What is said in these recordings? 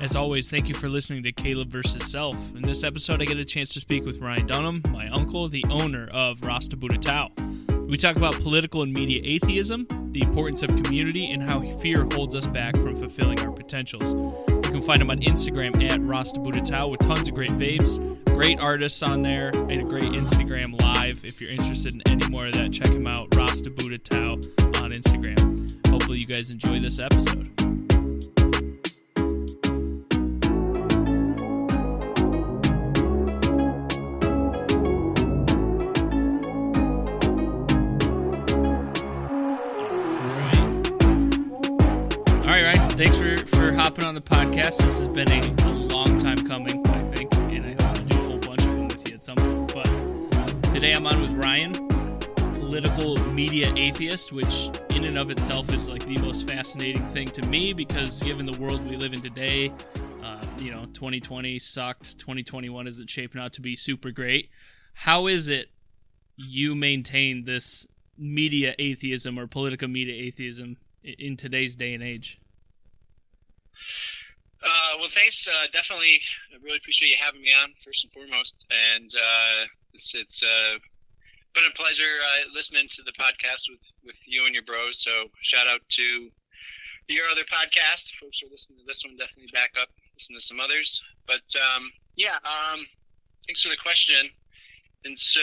As always, thank you for listening to Caleb vs. Self. In this episode, I get a chance to speak with Ryan Dunham, my uncle, the owner of Rasta Buddha Tao. We talk about political and media atheism, the importance of community, and how fear holds us back from fulfilling our potentials. You can find him on Instagram at Rasta Buddha Tao with tons of great vapes, great artists on there, and a great Instagram live. If you're interested in any more of that, check him out, Rasta Buddha Tao on Instagram. Hopefully you guys enjoy this episode. Thanks for hopping on the podcast. This has been a long time coming, I think, and I hope to do a whole bunch of them with you at some point. But today I'm on with Ryan, political media atheist, which in and of itself is like the most fascinating thing to me because given the world we live in today, 2020 sucked. 2021 isn't shaping out to be super great. How is it you maintain this media atheism or political media atheism in today's day and age? Well, thanks. Definitely, I really appreciate you having me on, first and foremost. And it's been a pleasure listening to the podcast with you and your bros. So shout out to your other podcast. Folks who are listening to this one, definitely back up, listen to some others. But thanks for the question. And so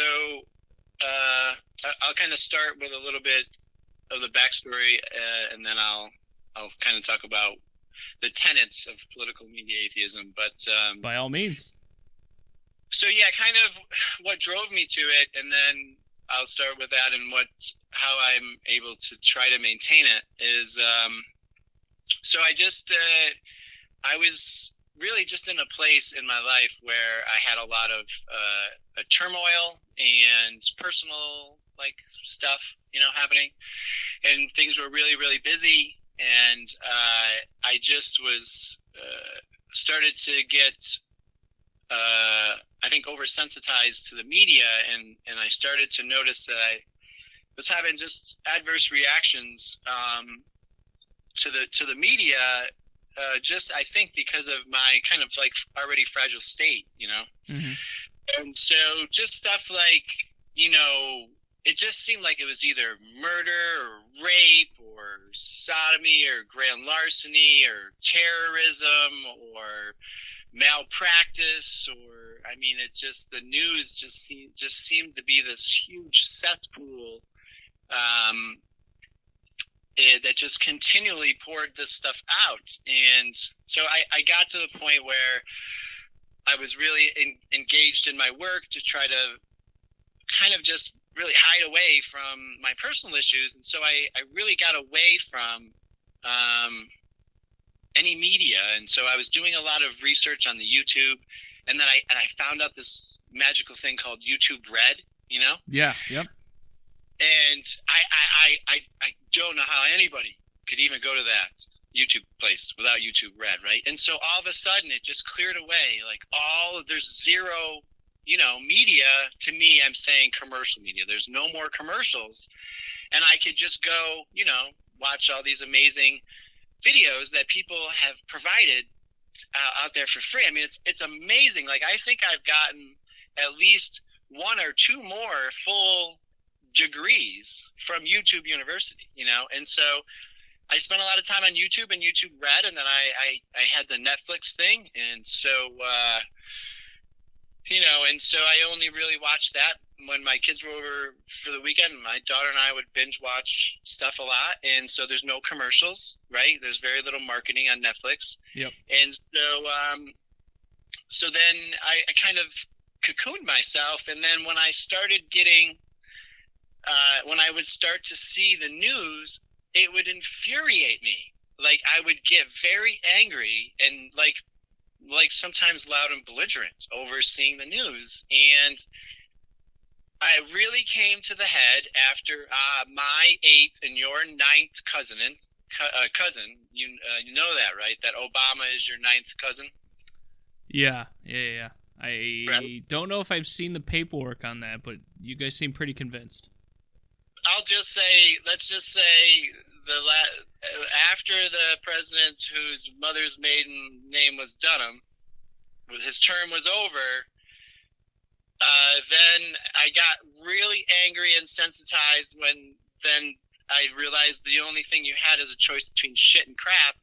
I'll kind of start with a little bit of the backstory, and then I'll kind of talk about the tenets of political media atheism, but by all means. So kind of what drove me to it, and then I'll start with that and how I'm able to try to maintain it is. So I was really just in a place in my life where I had a lot of a turmoil and personal stuff, happening, and things were really, really busy. And I just was started to get, I think, oversensitized to the media, and I started to notice that I was having just adverse reactions to the media, just I think because of my kind of already fragile state, Mm-hmm. And so just stuff it just seemed like it was either murder or rape or sodomy or grand larceny or terrorism or malpractice the news just seemed to be this huge cesspool that just continually poured this stuff out. And so I got to the point where I was really engaged in my work to try to kind of just really hide away from my personal issues. And so I really got away from any media. And so I was doing a lot of research on the YouTube, and then I found out this magical thing called YouTube Red, Yeah. Yep. And I don't know how anybody could even go to that YouTube place without YouTube Red, right? And so all of a sudden it just cleared away, there's zero media. To me, I'm saying commercial media. There's no more commercials. And I could just go, watch all these amazing videos that people have provided out there for free. I mean, it's amazing. I think I've gotten at least one or two more full degrees from YouTube University, And so I spent a lot of time on YouTube and YouTube Red, and then I had the Netflix thing. And so, and so I only really watched that when my kids were over for the weekend. My daughter and I would binge watch stuff a lot. And so there's no commercials, right? There's very little marketing on Netflix. Yep. And so then I kind of cocooned myself. And then when I started getting, when I would start to see the news, it would infuriate me. I would get very angry and sometimes loud and belligerent over seeing the news. And I really came to the head after my 8th and your 9th cousin, you know that, right? That Obama is your 9th cousin? Yeah. I don't know if I've seen the paperwork on that, but you guys seem pretty convinced. I'll just say, let's just say after the president whose mother's maiden name was Dunham, his term was over. Then I got really angry and sensitized when then I realized the only thing you had is a choice between shit and crap.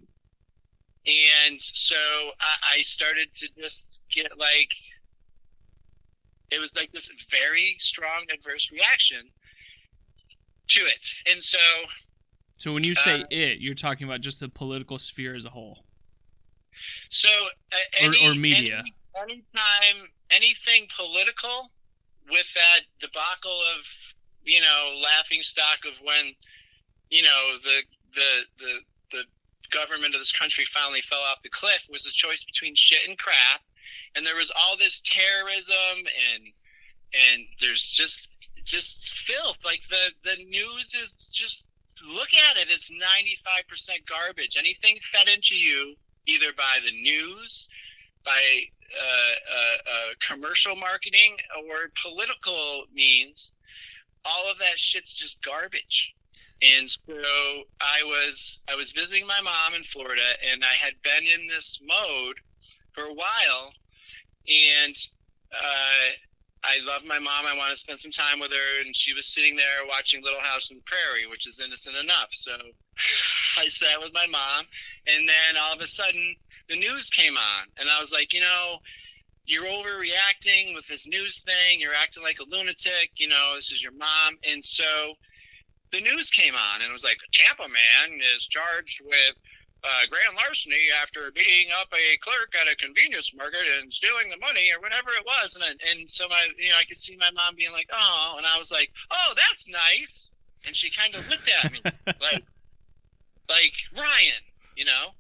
And so I started to just get like, it was like this very strong adverse reaction to it. And so when you say you're talking about just the political sphere as a whole. So or media. Anytime anything political with that debacle of, you know, laughing stock of when, you know, the government of this country finally fell off the cliff was a choice between shit and crap. And there was all this terrorism and there's just filth. Like the news is just, look at it. It's 95% garbage. Anything fed into you either by the news, by commercial marketing or political means, all of that shit's just garbage. And so I was visiting my mom in Florida, and I had been in this mode for a while, and I love my mom. I want to spend some time with her, and she was sitting there watching Little House on the Prairie, which is innocent enough. So I sat with my mom, and then all of a sudden the news came on, and I was like, you know, you're overreacting with this news thing. You're acting like a lunatic. You know, this is your mom. And so the news came on, and it was like, a Tampa man is charged with grand larceny after beating up a clerk at a convenience market and stealing the money or whatever it was. And so I could see my mom being like, oh, and I was like, oh, that's nice. And she kind of looked at me like Ryan, you know?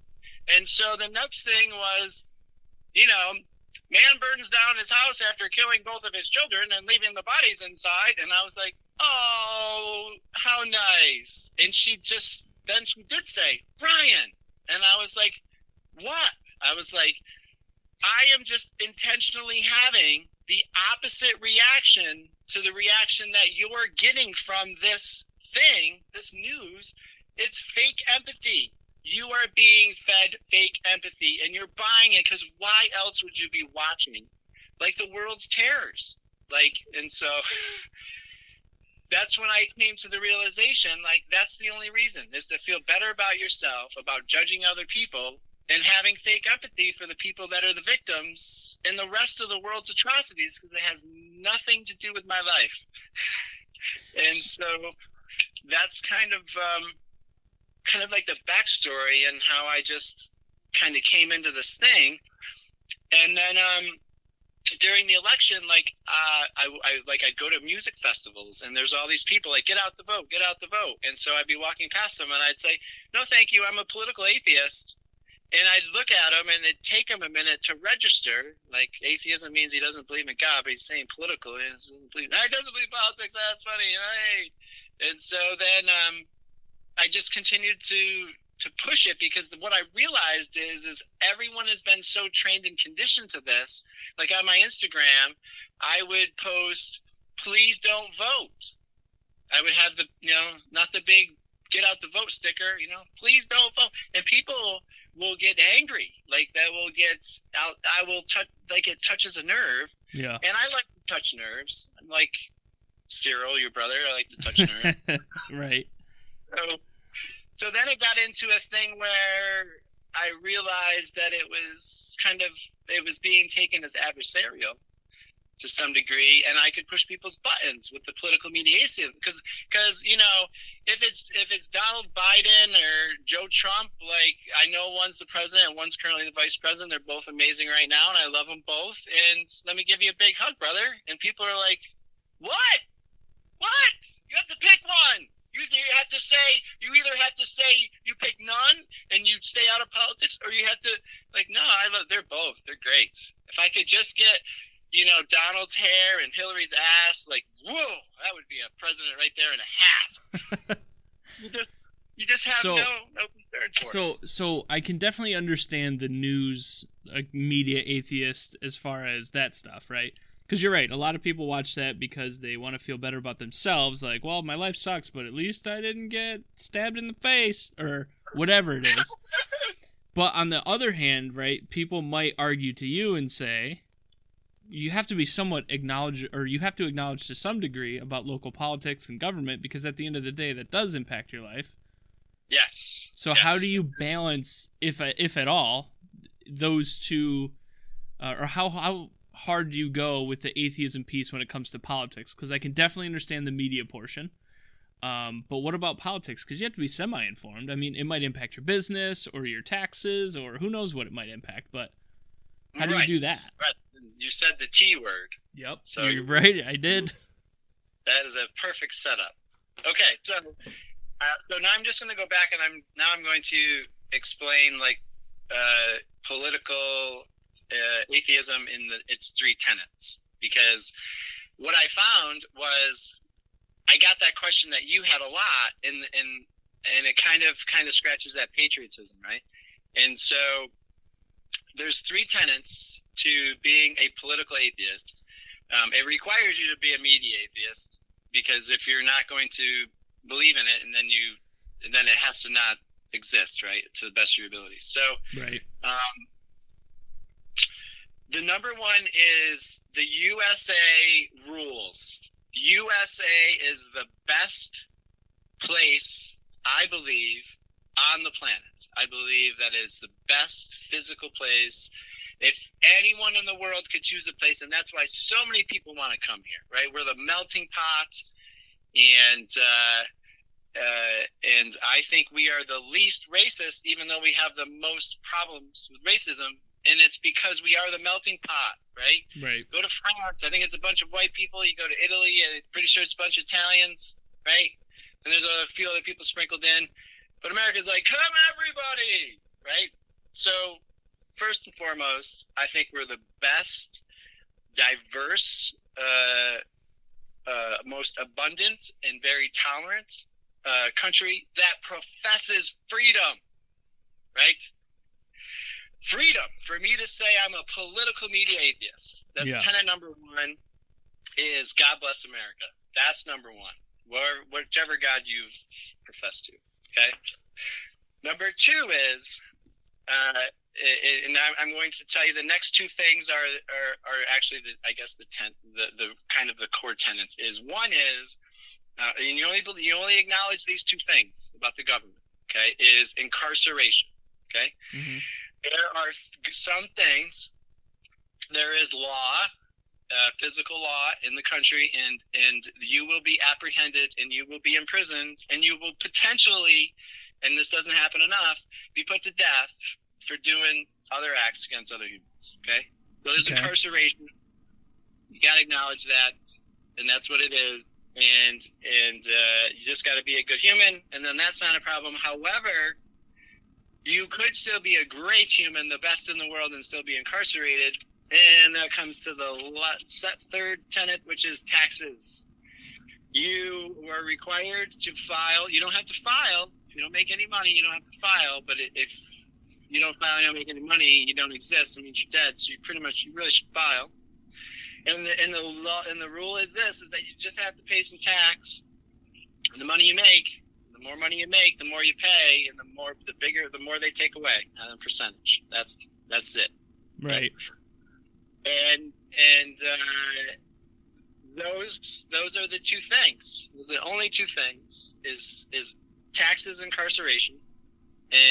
And so the next thing was, you know, man burns down his house after killing both of his children and leaving the bodies inside. And I was like, oh, how nice. And then she did say, Ryan. And I was like, what? I was like, I am just intentionally having the opposite reaction to the reaction that you're getting from this thing, this news. It's fake empathy. You are being fed fake empathy, and you're buying it because why else would you be watching? Like the world's terrors. Like, and so that's when I came to the realization, like, that's the only reason, is to feel better about yourself, about judging other people, and having fake empathy for the people that are the victims in the rest of the world's atrocities, because it has nothing to do with my life. And so that's kind of like the backstory and how I just kind of came into this thing. And then during the election, I'd go to music festivals, and there's all these people like, get out the vote. And so I'd be walking past them, and I'd say, no, thank you, I'm a political atheist. And I'd look at them, and it'd take him a minute to register. Like, atheism means he doesn't believe in God, but he's saying political. He doesn't believe politics. That's funny. Hey. And so then I just continued to push it, because what I realized is everyone has been so trained and conditioned to this. Like on my Instagram, I would post, please don't vote. I would have the, you know, not the big get out the vote sticker, you know, please don't vote. And people will get angry. Like that will get out. I will touch, like it touches a nerve. Yeah. And I like to touch nerves. I'm like Cyril, your brother. I like to touch nerves. Right. So then it got into a thing where I realized that it was being taken as adversarial to some degree, and I could push people's buttons with the political mediation, because you know, if it's Donald Biden or Joe Trump, like, I know one's the president and one's currently the vice president. They're both amazing right now, and I love them both. And let me give you a big hug, brother. And people are like, what? You have to pick one. You either have to say you pick none and you stay out of politics, or you have to, like, no, they're both. They're great. If I could just get, you know, Donald's hair and Hillary's ass, like, whoa, that would be a president right there and a half. you just have no concern for it. So I can definitely understand the news, media atheist, as far as that stuff, right? Because you're right. A lot of people watch that because they want to feel better about themselves. Like, well, my life sucks, but at least I didn't get stabbed in the face or whatever it is. But on the other hand, right, people might argue to you and say, you have to be somewhat acknowledge, or you have to acknowledge to some degree about local politics and government, because at the end of the day, that does impact your life. Yes. So how do you balance, if at all, those two, or how hard do you go with the atheism piece when it comes to politics? Because I can definitely understand the media portion. But what about politics? Because you have to be semi-informed. I mean, it might impact your business or your taxes or who knows what it might impact. But how do you do that? Right. You said the T word. Yep. So you're right. I did. That is a perfect setup. Okay. So now I'm just going to go back and I'm going to explain political atheism in its three tenets, because what I found was I got that question that you had a lot, and it kind of scratches that patriotism, right? And so there's three tenets to being a political atheist. It requires you to be a media atheist, because if you're not going to believe in it, and then it has to not exist, right, to the best of your abilities. So right. The number one is the USA rules. USA is the best place, I believe, on the planet. I believe that is the best physical place. If anyone in the world could choose a place, and that's why so many people want to come here, right? We're the melting pot, and I think we are the least racist, even though we have the most problems with racism. And it's because we are the melting pot, right? Right. Go to France. I think it's a bunch of white people. You go to Italy. I'm pretty sure it's a bunch of Italians, right? And there's a few other people sprinkled in. But America's like, come everybody, right? So first and foremost, I think we're the best, diverse, most abundant, and very tolerant country that professes freedom, right? Freedom. For me to say I'm a political media atheist, that's tenet number one, is God bless America. That's number one, whichever God you profess to, okay? Number two is, and I'm going to tell you the next two things are actually the kind of the core tenets. Is one is, and you only acknowledge these two things about the government, okay? Is incarceration, okay? Mm-hmm. There are some things. There is law, physical law in the country, and you will be apprehended and you will be imprisoned and you will potentially, and this doesn't happen enough, be put to death for doing other acts against other humans. Okay, so there's incarceration. You got to acknowledge that, and that's what it is. And you just got to be a good human, and then that's not a problem. However, you could still be a great human, the best in the world, and still be incarcerated. And that comes to the third tenet, which is taxes. You are required to file. You don't have to file. If you don't make any money, you don't have to file. But if you don't file, you don't make any money, you don't exist. It means you're dead. So you really should file. And the rule is this: is that you just have to pay some tax. And the money you make. The more money you make, the more you pay, and the more they take away on a percentage. That's it. Right. And those are the two things. Those are the only two things: is taxes, incarceration,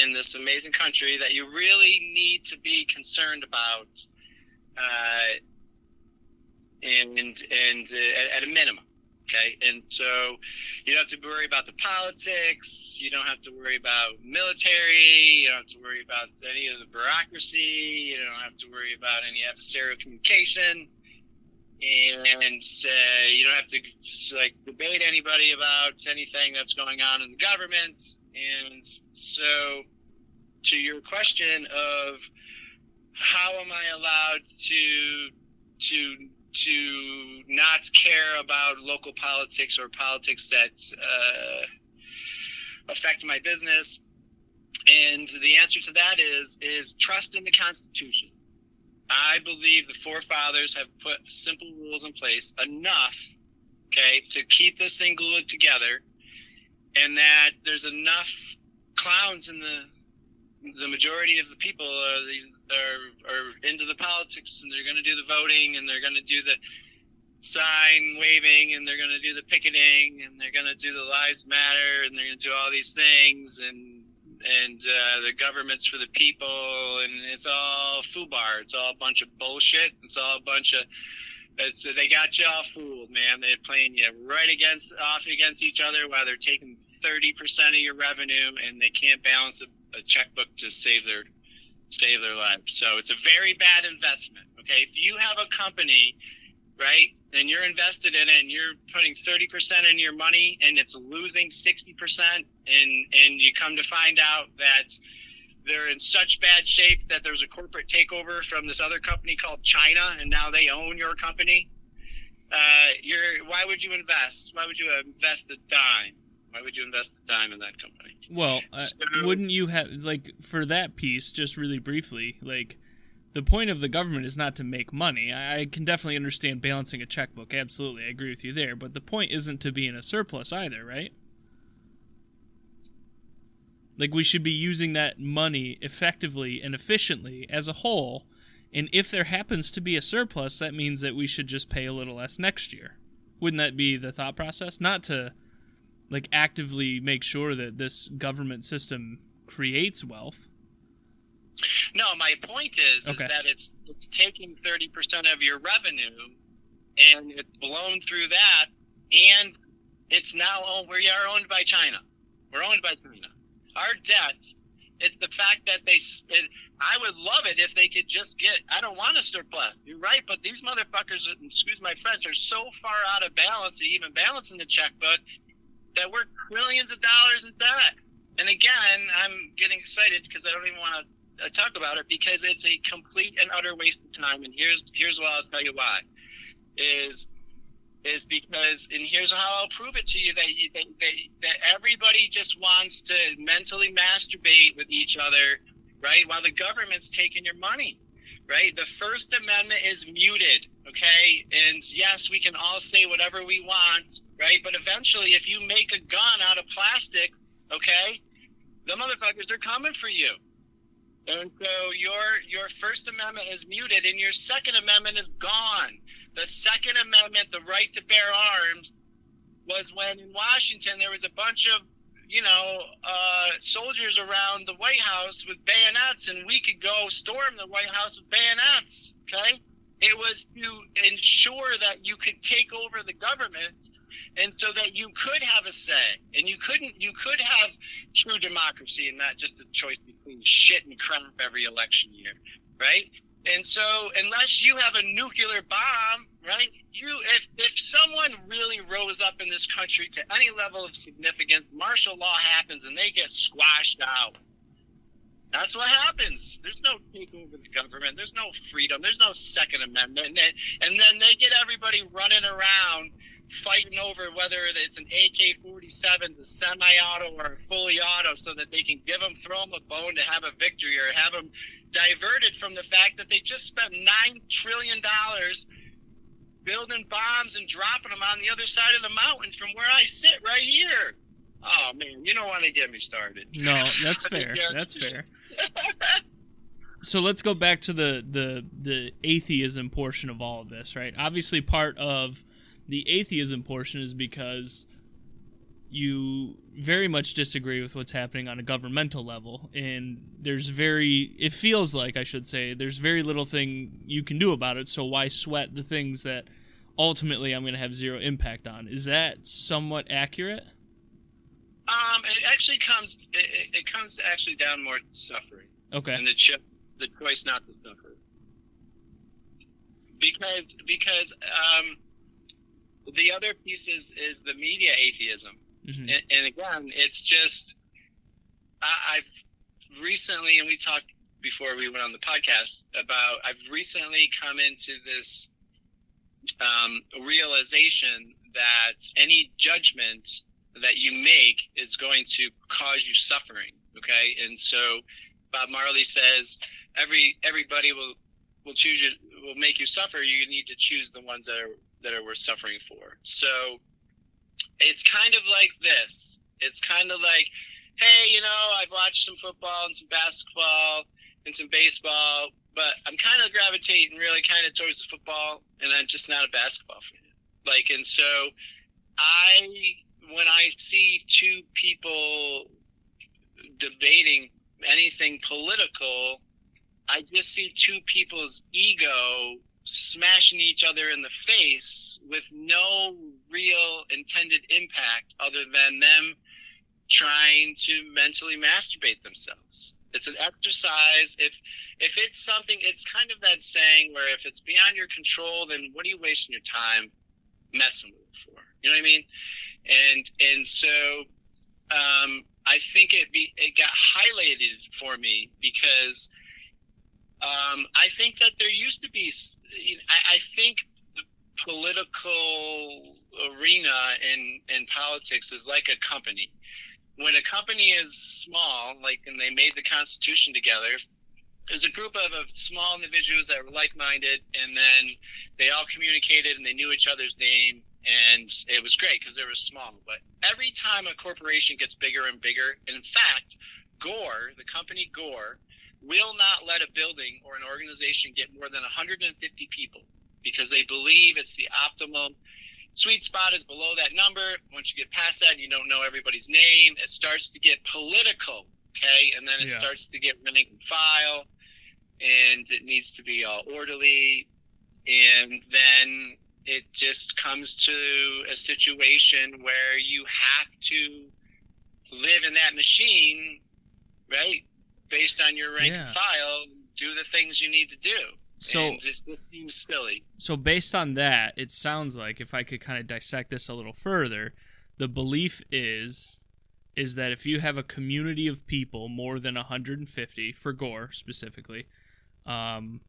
in this amazing country that you really need to be concerned about, and at a minimum. Okay, and so you don't have to worry about the politics. You don't have to worry about military. You don't have to worry about any of the bureaucracy. You don't have to worry about any adversarial communication, and you don't have to debate anybody about anything that's going on in the government. And so, to your question of how am I allowed to not care about local politics or politics that affect my business, and the answer to that is trust in the Constitution. I believe the forefathers have put simple rules in place enough, okay, to keep this thing glued together, and that there's enough clowns in the majority of the people are into the politics, and they're going to do the voting, and they're going to do the sign waving, and they're going to do the picketing, and they're going to do the lives matter, and they're going to do all these things, and the government's for the people, and it's all foobar. It's all a bunch of bullshit. It's all a bunch of they got you all fooled, man. They're playing you right off against each other while they're taking 30% of your revenue, and they can't balance a checkbook to save their lives. So it's a very bad investment. Okay, if you have a company, right, and you're invested in it, and you're putting 30% in your money, and it's losing 60%, and you come to find out that they're in such bad shape that there's a corporate takeover from this other company called China, and now they own your company. Why would you invest? Why would you invest a dime? Why would you invest a dime in that company? Well, wouldn't you have, like, for that piece, just really briefly, like, the point of the government is not to make money. I can definitely understand balancing a checkbook. Absolutely, I agree with you there. But the point isn't to be in a surplus either, right? Like, we should be using that money effectively and efficiently as a whole. And if there happens to be a surplus, that means that we should just pay a little less next year. Wouldn't that be the thought process? Not to, like, actively make sure that this government system creates wealth. No, my point is that it's taking 30% of your revenue, and it's blown through that, and it's now we are owned by China. We're owned by China. Our debt, it's the fact that I would love it if they could just I don't want a surplus. You're right, but these motherfuckers, excuse my French, are so far out of balance, even balancing the checkbook, that we're trillions of dollars in debt. And again, I'm getting excited because I don't even want to talk about it, because it's a complete and utter waste of time. And here's why. I'll tell you why. Is because, and here's how I'll prove it to you, that everybody just wants to mentally masturbate with each other, right, while the government's taking your money, right? The First Amendment is muted, okay? And yes, we can all say whatever we want, right? But eventually, if you make a gun out of plastic, okay, the motherfuckers are coming for you. And so your First Amendment is muted, and your Second Amendment is gone. The Second Amendment, the right to bear arms, was when in Washington there was a bunch of, soldiers around the White House with bayonets, and we could go storm the White House with bayonets, okay? It was to ensure that you could take over the government, and so that you could have a say, and you could have true democracy, and not just a choice between shit and crap every election year, right? And so unless you have a nuclear bomb, right, if someone really rose up in this country to any level of significance, martial law happens and they get squashed out. That's what happens. There's no takeover of the government. There's no freedom. There's no Second Amendment. And then they get everybody running around fighting over whether it's an AK-47, the semi-auto, or a fully auto, so that they can throw them a bone to have a victory, or have them diverted from the fact that they just spent $9 trillion building bombs and dropping them on the other side of the mountain from where I sit right here. Oh, man, you don't want to get me started. No, that's fair. That's fair. So let's go back to the atheism portion of all of this, right? Obviously, part of the atheism portion is because you very much disagree with what's happening on a governmental level, and it feels like, I should say, there's very little thing you can do about it, so why sweat the things that ultimately I'm going to have zero impact on? Is that somewhat accurate? It actually comes actually down more to suffering. Okay. And the choice not to suffer. Because the other piece is the media atheism. Mm-hmm. And again, it's just, I've recently, and we talked before we went on the podcast about, I've recently come into this realization that any judgment that you make is going to cause you suffering. Okay. And so Bob Marley says, everybody will will make you suffer, you need to choose the ones that are worth suffering for. So it's kind of like this. It's kind of like, hey, I've watched some football and some basketball and some baseball, but I'm kind of gravitating really kind of towards the football, and I'm just not a basketball fan. And so when I see two people debating anything political, I just see two people's ego smashing each other in the face with no real intended impact other than them trying to mentally masturbate themselves. It's an exercise. If it's something, it's kind of that saying where if it's beyond your control, then what are you wasting your time messing with it for? You know what I mean? And so I think it got highlighted for me because I think that there used to be, I think the political arena in politics is like a company. When a company is small, and they made the Constitution together, there's a group of small individuals that were like-minded, and then they all communicated and they knew each other's name, and it was great because they were small. But every time a corporation gets bigger and bigger, in fact, Gore, the company Gore, will not let a building or an organization get more than 150 people because they believe it's the optimum sweet spot is below that number. Once you get past that and you don't know everybody's name, it starts to get political, okay? And then it starts to get rank and file, and it needs to be all orderly. And then it just comes to a situation where you have to live in that machine, right? Based on your rank and file, do the things you need to do. So and just seems silly. So based on that, it sounds like, if I could kind of dissect this a little further, the belief is that if you have a community of people more than 150, for Gore specifically, and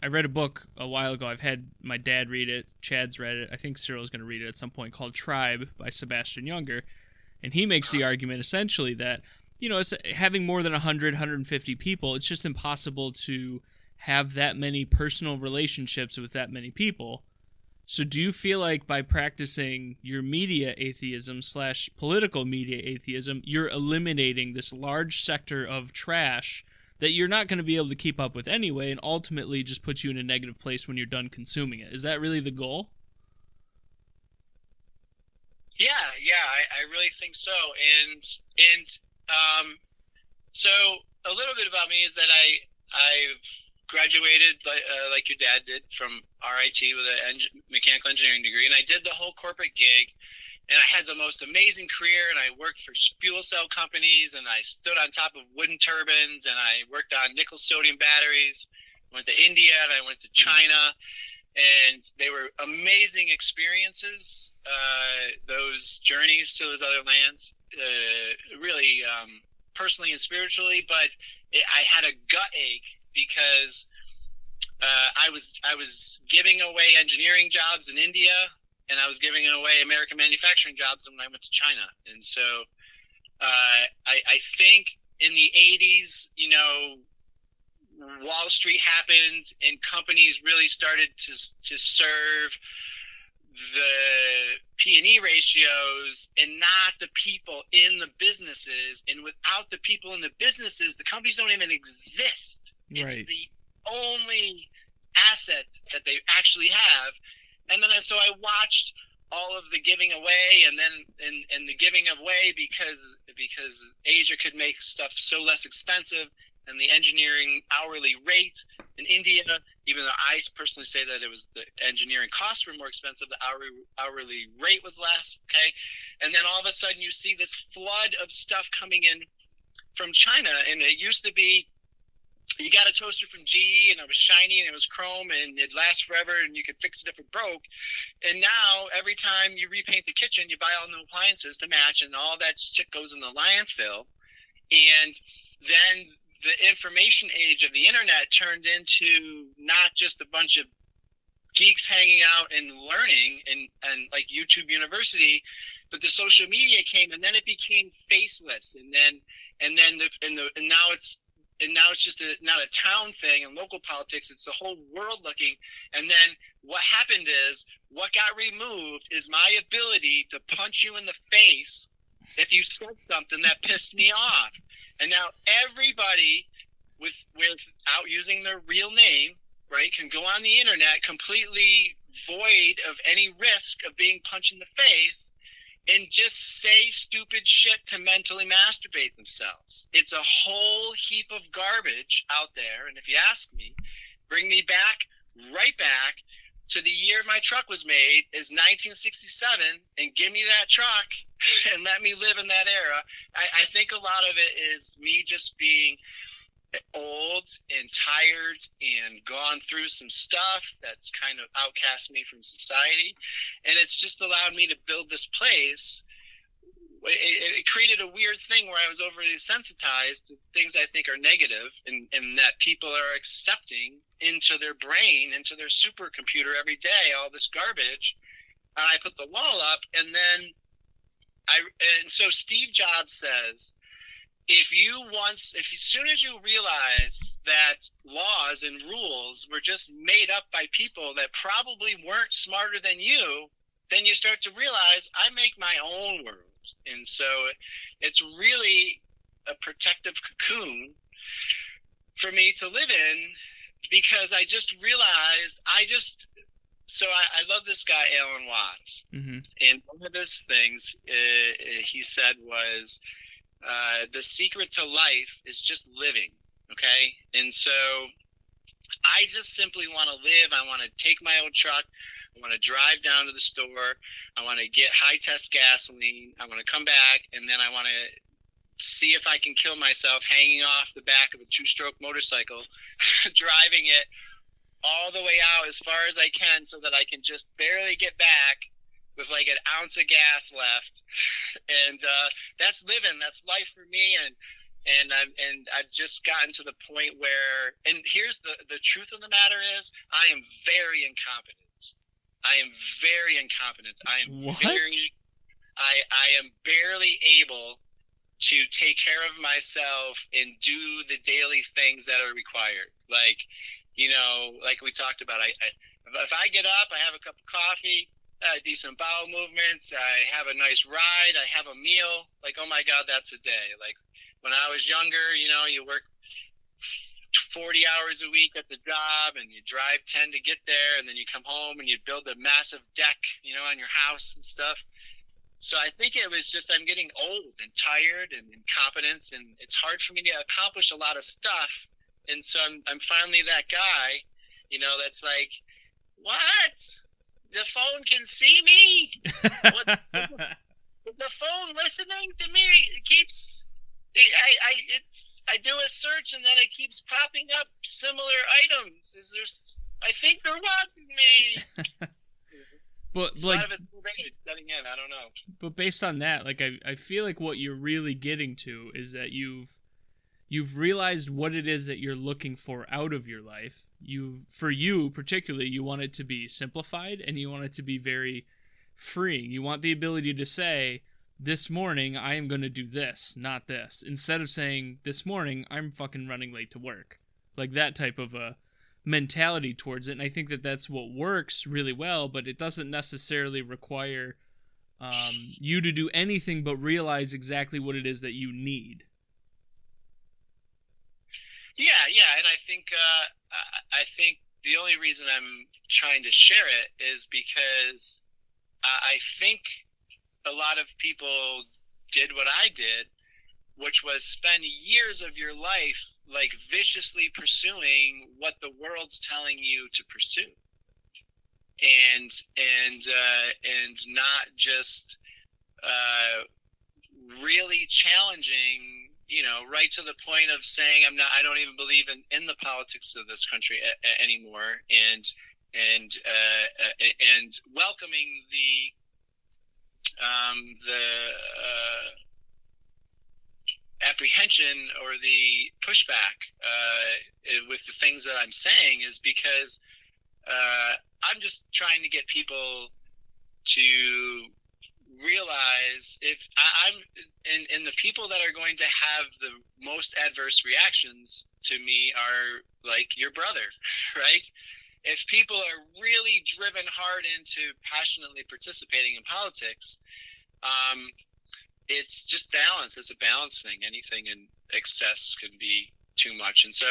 I read a book a while ago. I've had my dad read it. Chad's read it. I think Cyril's going to read it at some point, called Tribe by Sebastian Junger. And he makes the argument essentially that, it's having more than 100, 150 people, it's just impossible to have that many personal relationships with that many people. So do you feel like by practicing your media atheism / political media atheism, you're eliminating this large sector of trash that you're not going to be able to keep up with anyway, and ultimately just puts you in a negative place when you're done consuming it? Is that really the goal? Yeah, I really think so. And so a little bit about me is that I've graduated like your dad did from RIT with a mechanical engineering degree, and I did the whole corporate gig, and I had the most amazing career, and I worked for fuel cell companies, and I stood on top of wooden turbines, and I worked on nickel sodium batteries. Went to India, and I went to China, and they were amazing experiences, those journeys to those other lands, really personally and spiritually. But I had a gut ache because I was giving away engineering jobs in India, and I was giving away American manufacturing jobs when I went to China. And so I think in the 80s, Wall Street happened, and companies really started to serve the P&E ratios and not the people in the businesses. And without the people in the businesses, the companies don't even exist. Right. It's the only asset that they actually have. And then so I watched all of the giving away, and then and the giving away because Asia could make stuff so less expensive, and the engineering hourly rate in India, even though I personally say that it was the engineering costs were more expensive, the hourly rate was less. Okay, and then all of a sudden you see this flood of stuff coming in from China, and it used to be, you got a toaster from GE, and it was shiny, and it was chrome, and it lasts forever, and you could fix it if it broke. And now, every time you repaint the kitchen, you buy all new appliances to match, and all that shit goes in the landfill. And then the information age of the internet turned into not just a bunch of geeks hanging out and learning, and like YouTube University, but the social media came, and then it became faceless, and now it's and now it's just not a town thing and local politics. It's the whole world looking. And then what happened is, what got removed is my ability to punch you in the face if you said something that pissed me off. And now everybody without using their real name, right, can go on the internet completely void of any risk of being punched in the face and just say stupid shit to mentally masturbate themselves. It's a whole heap of garbage out there. And if you ask me, bring me right back to the year my truck was made is 1967, and give me that truck and let me live in that era. I think a lot of it is me just being old and tired and gone through some stuff that's kind of outcast me from society, and it's just allowed me to build this place. It created a weird thing where I was overly sensitized to things I think are negative, and that people are accepting into their brain, into their supercomputer every day, all this garbage. And I put the wall up, and so Steve Jobs says, as soon as you realize that laws and rules were just made up by people that probably weren't smarter than you, then you start to realize I make my own world. And so it's really a protective cocoon for me to live in, because I just realized I love this guy, Alan Watts. Mm-hmm. And one of his things he said was, the secret to life is just living. Okay. And so I just simply want to live. I want to take my old truck. I want to drive down to the store. I want to get high test gasoline. I want to come back, and then I want to see if I can kill myself hanging off the back of a 2-stroke motorcycle, driving it all the way out as far as I can so that I can just barely get back with like an ounce of gas left. And that's living. That's life for me. And I've just gotten to the point where, and here's the truth of the matter is, I am very incompetent. I am barely able to take care of myself and do the daily things that are required. Like, like we talked about, if I get up, I have a cup of coffee, decent bowel movements, I have a nice ride, I have a meal, like, oh my God, that's a day. Like when I was younger, you work 40 hours a week at the job, and you drive 10 to get there, and then you come home and you build a massive deck, on your house and stuff. So I think it was just, I'm getting old and tired and incompetent, and it's hard for me to accomplish a lot of stuff. And so I'm finally that guy, that's like, what? The phone can see me? What, the phone listening to me? It keeps... I do a search, and then it keeps popping up similar items. I think they're watching me. But a lot of it's setting in. I don't know. But based on that, like I feel like what you're really getting to is that you've realized what it is that you're looking for out of your life. For you particularly, you want it to be simplified, and you want it to be very freeing. You want the ability to say, this morning, I am going to do this, not this. Instead of saying, this morning, I'm fucking running late to work. Like that type of a mentality towards it. And I think that that's what works really well, but it doesn't necessarily require you to do anything but realize exactly what it is that you need. Yeah. And I think the only reason I'm trying to share it is because I think a lot of people did what I did, which was spend years of your life like viciously pursuing what the world's telling you to pursue, and not just really challenging, right to the point of saying I don't even believe in the politics of this country anymore, and welcoming the apprehension or the pushback with the things that I'm saying is because I'm just trying to get people to realize is if I'm and the people that are going to have the most adverse reactions to me are like your brother, right? If people are really driven hard into passionately participating in politics, it's just balance. It's a balance thing. Anything in excess can be too much. And so,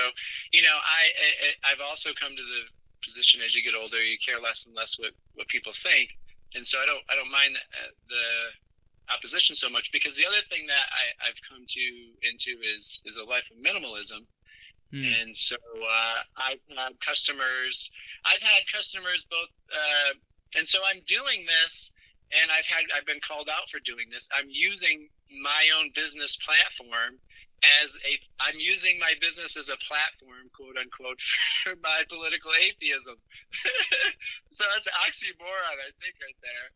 I've also come to the position as you get older, you care less and less what people think. And so I don't mind the opposition so much, because the other thing that I've come into is a life of minimalism. And so I've had customers both, and so I'm doing this, and I've been called out for doing this. I'm using my own business platform I'm using my business as a platform, quote unquote, for my political atheism. So that's an oxymoron, I think, right there.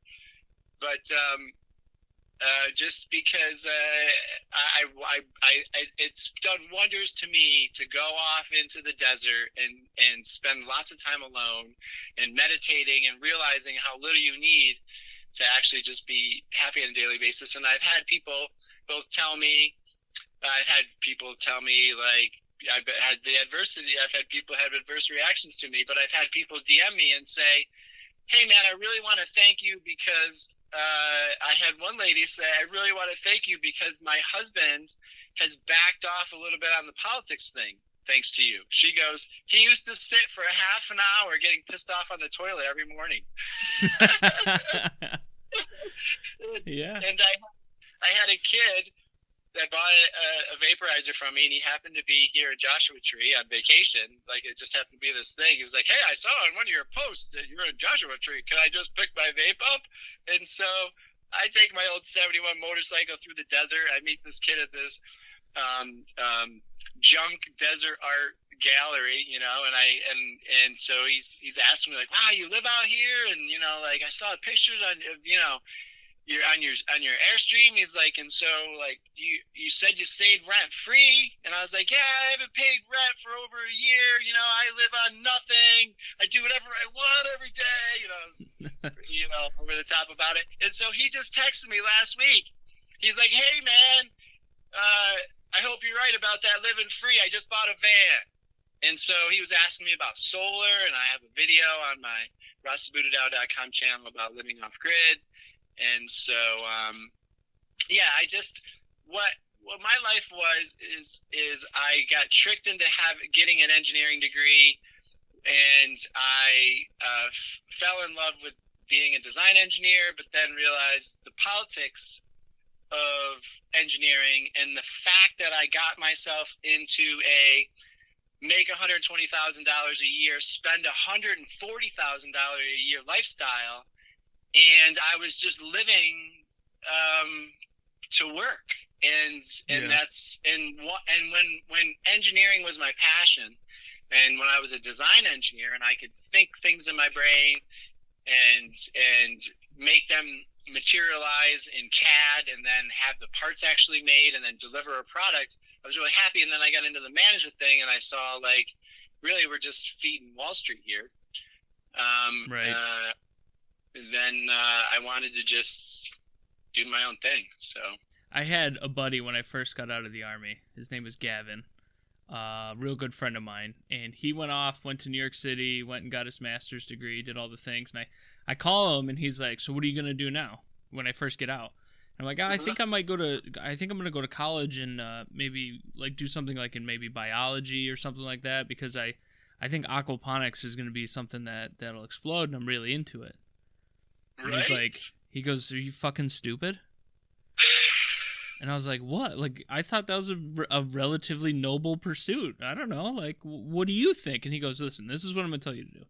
But just because it's done wonders to me to go off into the desert and spend lots of time alone and meditating and realizing how little you need to actually just be happy on a daily basis. And I've had people tell me, like, I've had people have adverse reactions to me, but I've had people DM me and say, hey man, I really want to thank you because I had one lady say, I really want to thank you because my husband has backed off a little bit on the politics thing, thanks to you. She goes, he used to sit for a half an hour getting pissed off on the toilet every morning. Yeah. And I had a kid that bought a vaporizer from me, and he happened to be here in Joshua Tree on vacation. Like, it just happened to be this thing. He was like, hey, I saw on one of your posts that you're in Joshua Tree. Can I just pick my vape up? And so I take my old 71 motorcycle through the desert. I meet this kid at this junk desert art gallery, and so he's asking me, like, wow, you live out here? And, like, I saw pictures you're on your Airstream. He's like, and so, like, you said you stayed rent free, and I was like, yeah, I haven't paid rent for over a year. I live on nothing. I do whatever I want every day. I was, over the top about it. And so he just texted me last week. He's like, hey man, I hope you're right about that living free. I just bought a van. And so he was asking me about solar, and I have a video on my RastaBuddhaTao.com channel about living off grid. And so, what my life was is I got tricked into getting an engineering degree, and I fell in love with being a design engineer, but then realized the politics of engineering and the fact that I got myself into a make $120,000 a year, spend $140,000 a year lifestyle. And I was just living to work, and when engineering was my passion, and when I was a design engineer, and I could think things in my brain and make them materialize in CAD, and then have the parts actually made, and then deliver a product, I was really happy. And then I got into the management thing, and I saw, like, really, we're just feeding Wall Street here. Right. Then I wanted to just do my own thing. So I had a buddy when I first got out of the Army. His name was Gavin, real good friend of mine. And he went to New York City, went and got his master's degree, did all the things. And I call him, and he's like, so what are you going to do now when I first get out? And I'm like, I think I'm going to go to college and maybe like do something like in maybe biology or something like that, because I think aquaponics is going to be something that'll explode, and I'm really into it. Right. He goes, are you fucking stupid? And I was like, what? Like, I thought that was a relatively noble pursuit. I don't know. Like, what do you think? And he goes, listen, this is what I'm going to tell you to do.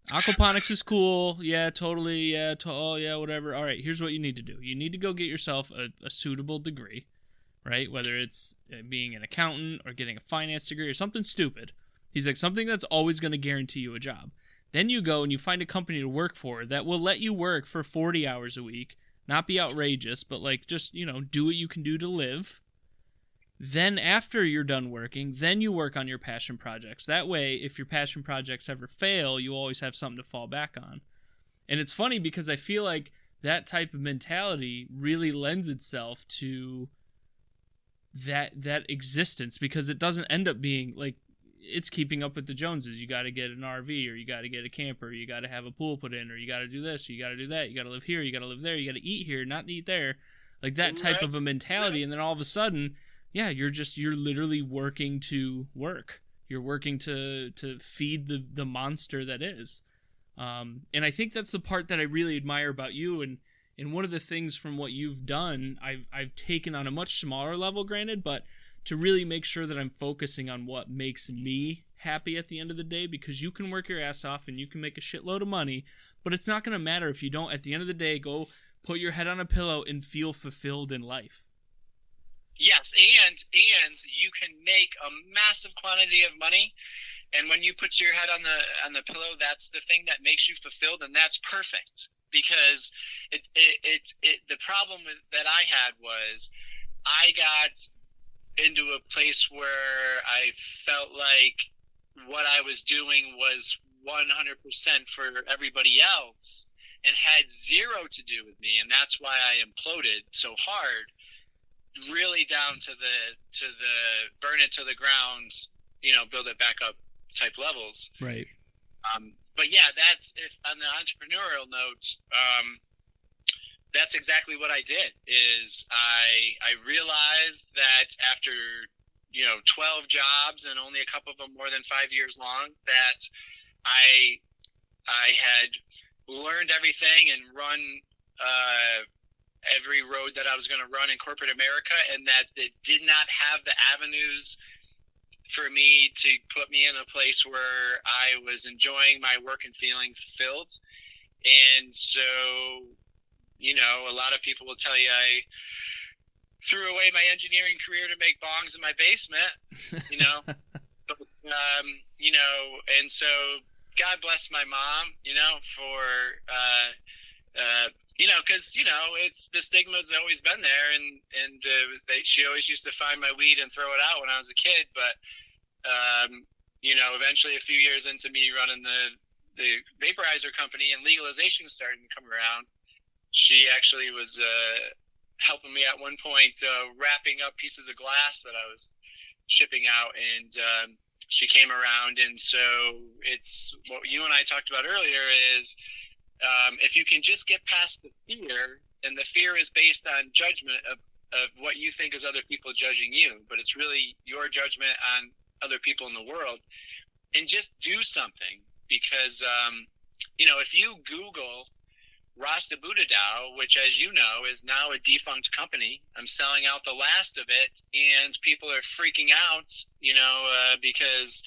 Aquaponics is cool. Yeah, totally. Yeah, yeah, whatever. All right, here's what you need to do. You need to go get yourself a suitable degree, right? Whether it's being an accountant or getting a finance degree or something stupid. He's like, something that's always going to guarantee you a job. Then you go and you find a company to work for that will let you work for 40 hours a week, not be outrageous, but like just, do what you can do to live. Then after you're done working, then you work on your passion projects. That way, if your passion projects ever fail, you always have something to fall back on. And it's funny because I feel like that type of mentality really lends itself to that existence, because it doesn't end up being like, it's keeping up with the Joneses. You got to get an RV, or you got to get a camper, you got to have a pool put in, or you got to do this, or you got to do that, you got to live here, you got to live there, you got to eat here, not eat there, like that type of a mentality. And then all of a sudden, yeah, you're literally working to work. You're working to feed the monster that is. And I think that's the part that I really admire about you. And one of the things from what you've done, I've taken on a much smaller level, granted, but to really make sure that I'm focusing on what makes me happy at the end of the day, because you can work your ass off and you can make a shitload of money, but it's not going to matter if you don't, at the end of the day, go put your head on a pillow and feel fulfilled in life. Yes, and you can make a massive quantity of money, and when you put your head on the pillow, that's the thing that makes you fulfilled, and that's perfect. Because the problem that I had was I got into a place where I felt like what I was doing was 100% for everybody else and had zero to do with me, and that's why I imploded so hard. Really down to the burn it to the ground, build it back up type levels. Right. But yeah, that's, if on the entrepreneurial note, that's exactly what I did. Is I realized that after 12 jobs and only a couple of them more than 5 years long, that I had learned everything and run every road that I was going to run in corporate America, and that it did not have the avenues for me to put me in a place where I was enjoying my work and feeling fulfilled. And so, a lot of people will tell you I threw away my engineering career to make bongs in my basement, but, and so God bless my mom, for, because it's, the stigma has always been there, and she always used to find my weed and throw it out when I was a kid. But eventually, a few years into me running the vaporizer company and legalization starting to come around, she actually was helping me at one point wrapping up pieces of glass that I was shipping out, and she came around. And so it's what you and I talked about earlier is, if you can just get past the fear, and the fear is based on judgment of what you think is other people judging you, but it's really your judgment on other people in the world, and just do something. Because, if you Google Rasta Buddha Tao, which, as you know, is now a defunct company, I'm selling out the last of it, and people are freaking out, because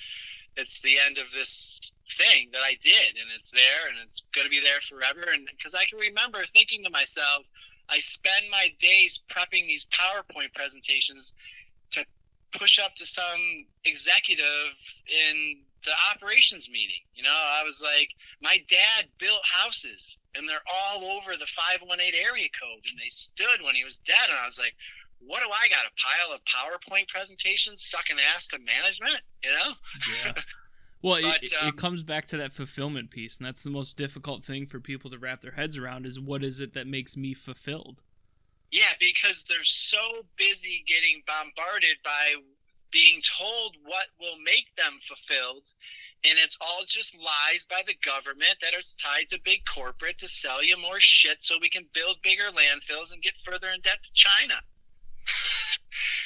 it's the end of this thing that I did, and it's there, and it's going to be there forever. And because I can remember thinking to myself, I spend my days prepping these PowerPoint presentations to push up to some executive in the operations meeting. I was like, my dad built houses, and they're all over the 518 area code, and they stood when he was dead. And I was like, what do I got, a pile of PowerPoint presentations sucking ass to management, Yeah. Well, it comes back to that fulfillment piece, and that's the most difficult thing for people to wrap their heads around, is what is it that makes me fulfilled? Yeah, because they're so busy getting bombarded by being told what will make them fulfilled, and it's all just lies by the government that are tied to big corporate to sell you more shit so we can build bigger landfills and get further in debt to China.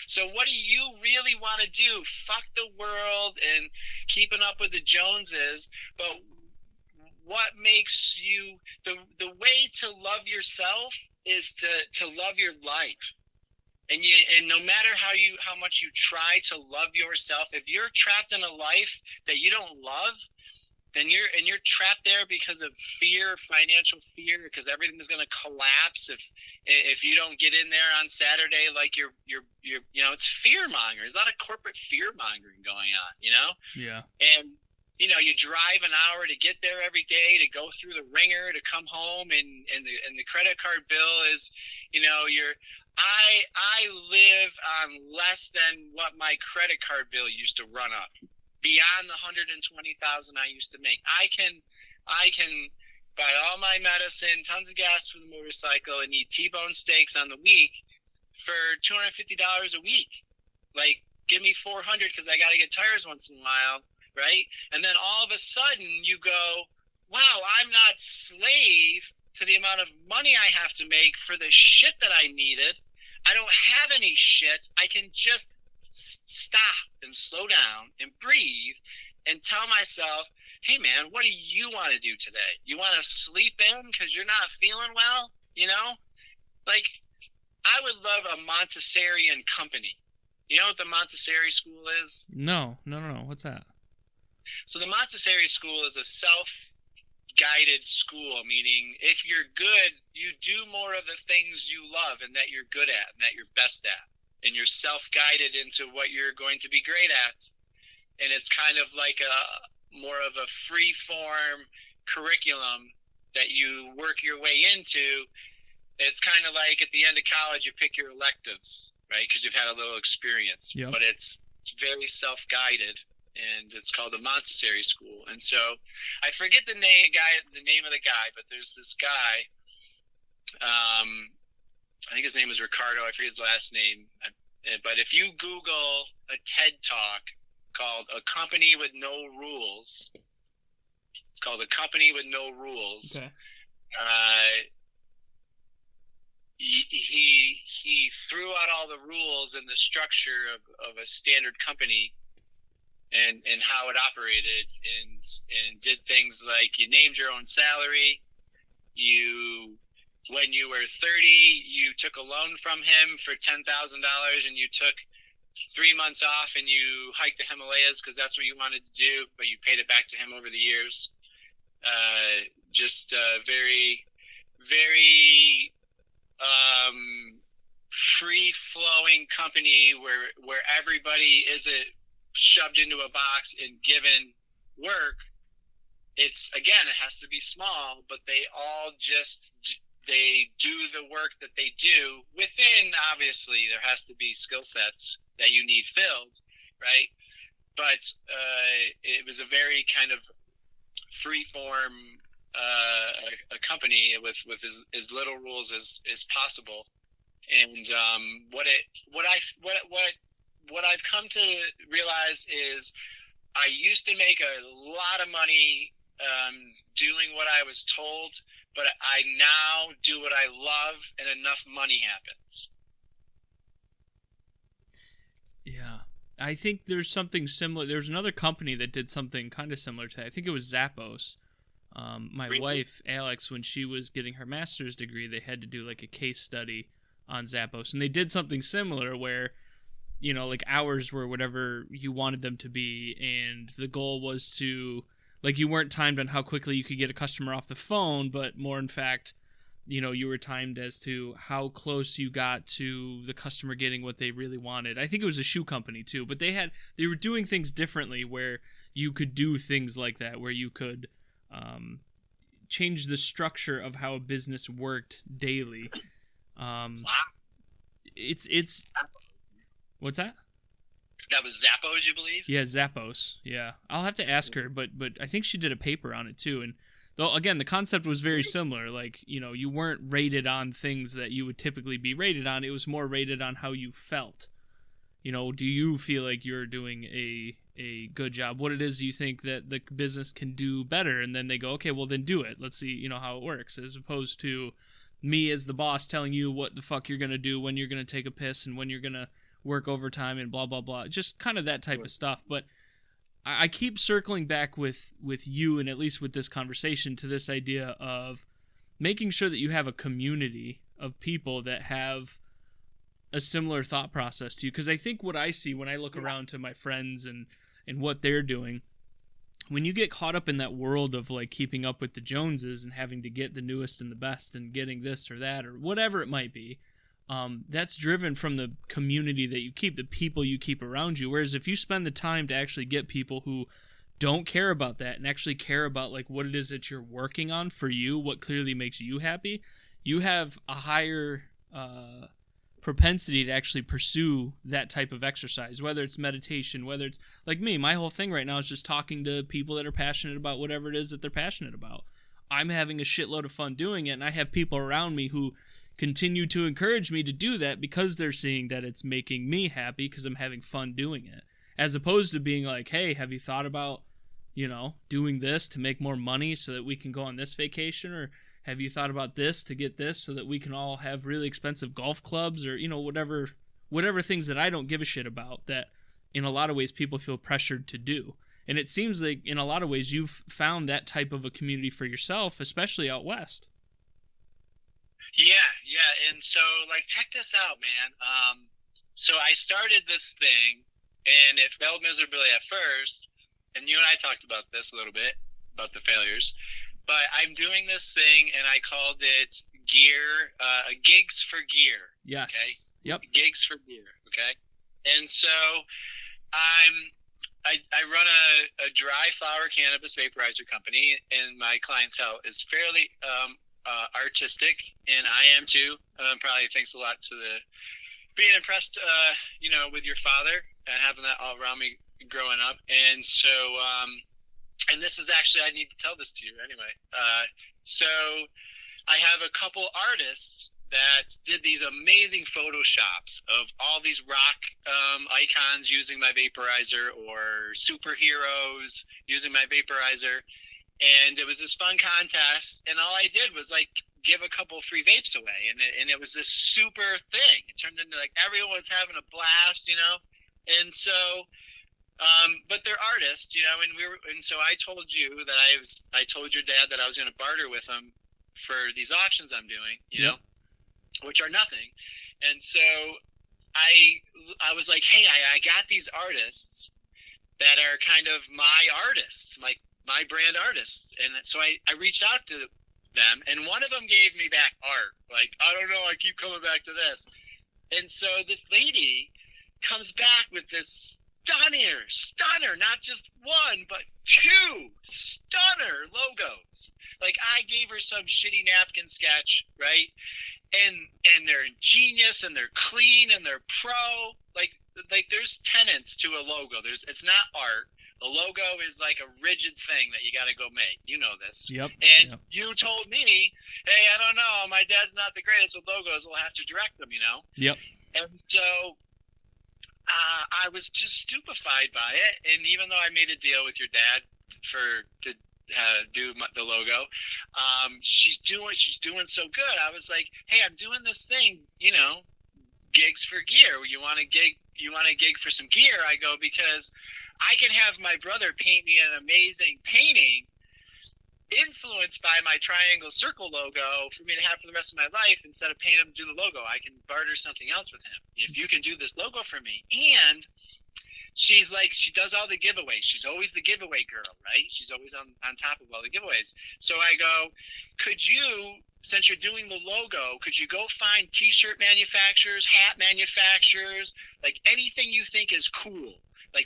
So what do you really want to do? Fuck the world and keeping up with the Joneses, but what makes you, the way to love yourself is to love your life. And no matter how much you try to love yourself, if you're trapped in a life that you don't love, then you're trapped there because of fear, financial fear, because everything's going to collapse if you don't get in there on Saturday. Like you're it's fear mongering. There's a lot of corporate fear mongering going on, Yeah. And you drive an hour to get there every day, to go through the ringer, to come home, and the credit card bill is, I live on less than what my credit card bill used to run up, beyond the $120,000 I used to make. I can buy all my medicine, tons of gas for the motorcycle, and eat T-bone steaks on the week for $250 a week. Like, give me $400 because I got to get tires once in a while, right? And then all of a sudden you go, wow, I'm not slave to the amount of money I have to make for the shit that I needed. I don't have any shit. I can just stop and slow down and breathe and tell myself, hey man, what do you want to do today? You want to sleep in because you're not feeling well? You know, like, I would love a Montessorian company. You know what the Montessori school is? No. What's that? So the Montessori school is a self-guided school, meaning if you're good, you do more of the things you love and that you're good at and that you're best at. And you're self-guided into what you're going to be great at. And it's kind of like more of a free-form curriculum that you work your way into. It's kind of like at the end of college, you pick your electives, right? Because you've had a little experience. Yep. But it's very self-guided, and it's called the Montessori school. And so I forget the name of the guy, but there's this guy. I think his name is Ricardo. I forget his last name. But if you Google a TED Talk called A Company with No Rules, it's called A Company with No Rules. Okay. He threw out all the rules and the structure of a standard company and how it operated and did things like you named your own salary. When you were 30, you took a loan from him for $10,000 and you took 3 months off and you hiked the Himalayas because that's what you wanted to do, but you paid it back to him over the years. Just a very, very free-flowing company where everybody isn't shoved into a box and given work. It has to be small, but they all they do the work that they do within, obviously, there has to be skill sets that you need filled, right? But it was a very kind of free-form a company with as little rules as possible. And what I've come to realize is I used to make a lot of money doing what I was told, but I now do what I love and enough money happens. Yeah. I think there's something similar. There's another company that did something kind of similar to that. I think it was Zappos. My wife, Alex, when she was getting her master's degree, they had to do like a case study on Zappos. And they did something similar where, you know, like hours were whatever you wanted them to be. And the goal was to, like, you weren't timed on how quickly you could get a customer off the phone, but more in fact, you know, you were timed as to how close you got to the customer getting what they really wanted. I think it was a shoe company too, but they were doing things differently where you could do things like that, where you could change the structure of how a business worked daily. It's what's that? That was Zappos, you believe? Yeah, Zappos. Yeah, I'll have to ask her, but I think she did a paper on it too. And though again, the concept was very similar. Like, you know, you weren't rated on things that you would typically be rated on. It was more rated on how you felt. You know, do you feel like you're doing a good job? What it is you think that the business can do better? And then they go, okay, well then do it. Let's see, you know, how it works. As opposed to me as the boss telling you what the fuck you're gonna do, when you're gonna take a piss, and when you're gonna work overtime and blah blah blah. Just kind of that type of stuff. But I keep circling back with you, and at least with this conversation, to this idea of making sure that you have a community of people that have a similar thought process to you. Because I think what I see when I look around to my friends and what they're doing, when you get caught up in that world of like keeping up with the Joneses and having to get the newest and the best and getting this or that or whatever it might be, that's driven from the community that you keep, the people you keep around you. Whereas if you spend the time to actually get people who don't care about that and actually care about like what it is that you're working on for you, what clearly makes you happy, you have a higher propensity to actually pursue that type of exercise, whether it's meditation, whether it's like me. My whole thing right now is just talking to people that are passionate about whatever it is that they're passionate about. I'm having a shitload of fun doing it, and I have people around me who continue to encourage me to do that because they're seeing that it's making me happy because I'm having fun doing it. As opposed to being like, hey, have you thought about, doing this to make more money so that we can go on this vacation? Or have you thought about this to get this so that we can all have really expensive golf clubs? Or, whatever things that I don't give a shit about that in a lot of ways people feel pressured to do. And it seems like in a lot of ways you've found that type of a community for yourself, especially out west. Yeah. And so, check this out, man. So I started this thing, and it failed miserably at first. And you and I talked about this a little bit, about the failures. But I'm doing this thing, and I called it Gigs for Gear. Yes. Okay? Yep. Gigs for Gear, okay? And so I run a dry flower cannabis vaporizer company, and my clientele is fairly artistic, and I am too. Probably thanks a lot to being impressed, with your father and having that all around me growing up. And so, and this is actually, I need to tell this to you anyway. So I have a couple artists that did these amazing photoshops of all these rock icons using my vaporizer, or superheroes using my vaporizer. And it was this fun contest, and all I did was give a couple free vapes away, and it was this super thing. It turned into everyone was having a blast, And so, but they're artists, and so I told you that I told your dad that I was going to barter with him for these auctions I'm doing, Yep. Which are nothing. And so I was like, hey, I got these artists that are kind of my artists, my brand artists. And so I reached out to them, and one of them gave me back art. I don't know, I keep coming back to this. And so this lady comes back with this stunner, not just one, but two stunner logos. I gave her some shitty napkin sketch, right? And they're ingenious, and they're clean, and they're pro. There's tenets to a logo. It's not art. A logo is a rigid thing that you got to go make. You know this. Yep. And you told me, hey, I don't know, my dad's not the greatest with logos. We'll have to direct them, Yep. And so I was just stupefied by it. And even though I made a deal with your dad to do the logo, she's doing so good. I was like, hey, I'm doing this thing, gigs for gear. You want to gig for some gear? I go, because I can have my brother paint me an amazing painting influenced by my triangle circle logo for me to have for the rest of my life. Instead of paying him to do the logo, I can barter something else with him. If you can do this logo for me. And she does all the giveaways. She's always the giveaway girl, right? She's always on top of all the giveaways. So I go, could you, since you're doing the logo, could you go find t-shirt manufacturers, hat manufacturers, anything you think is cool,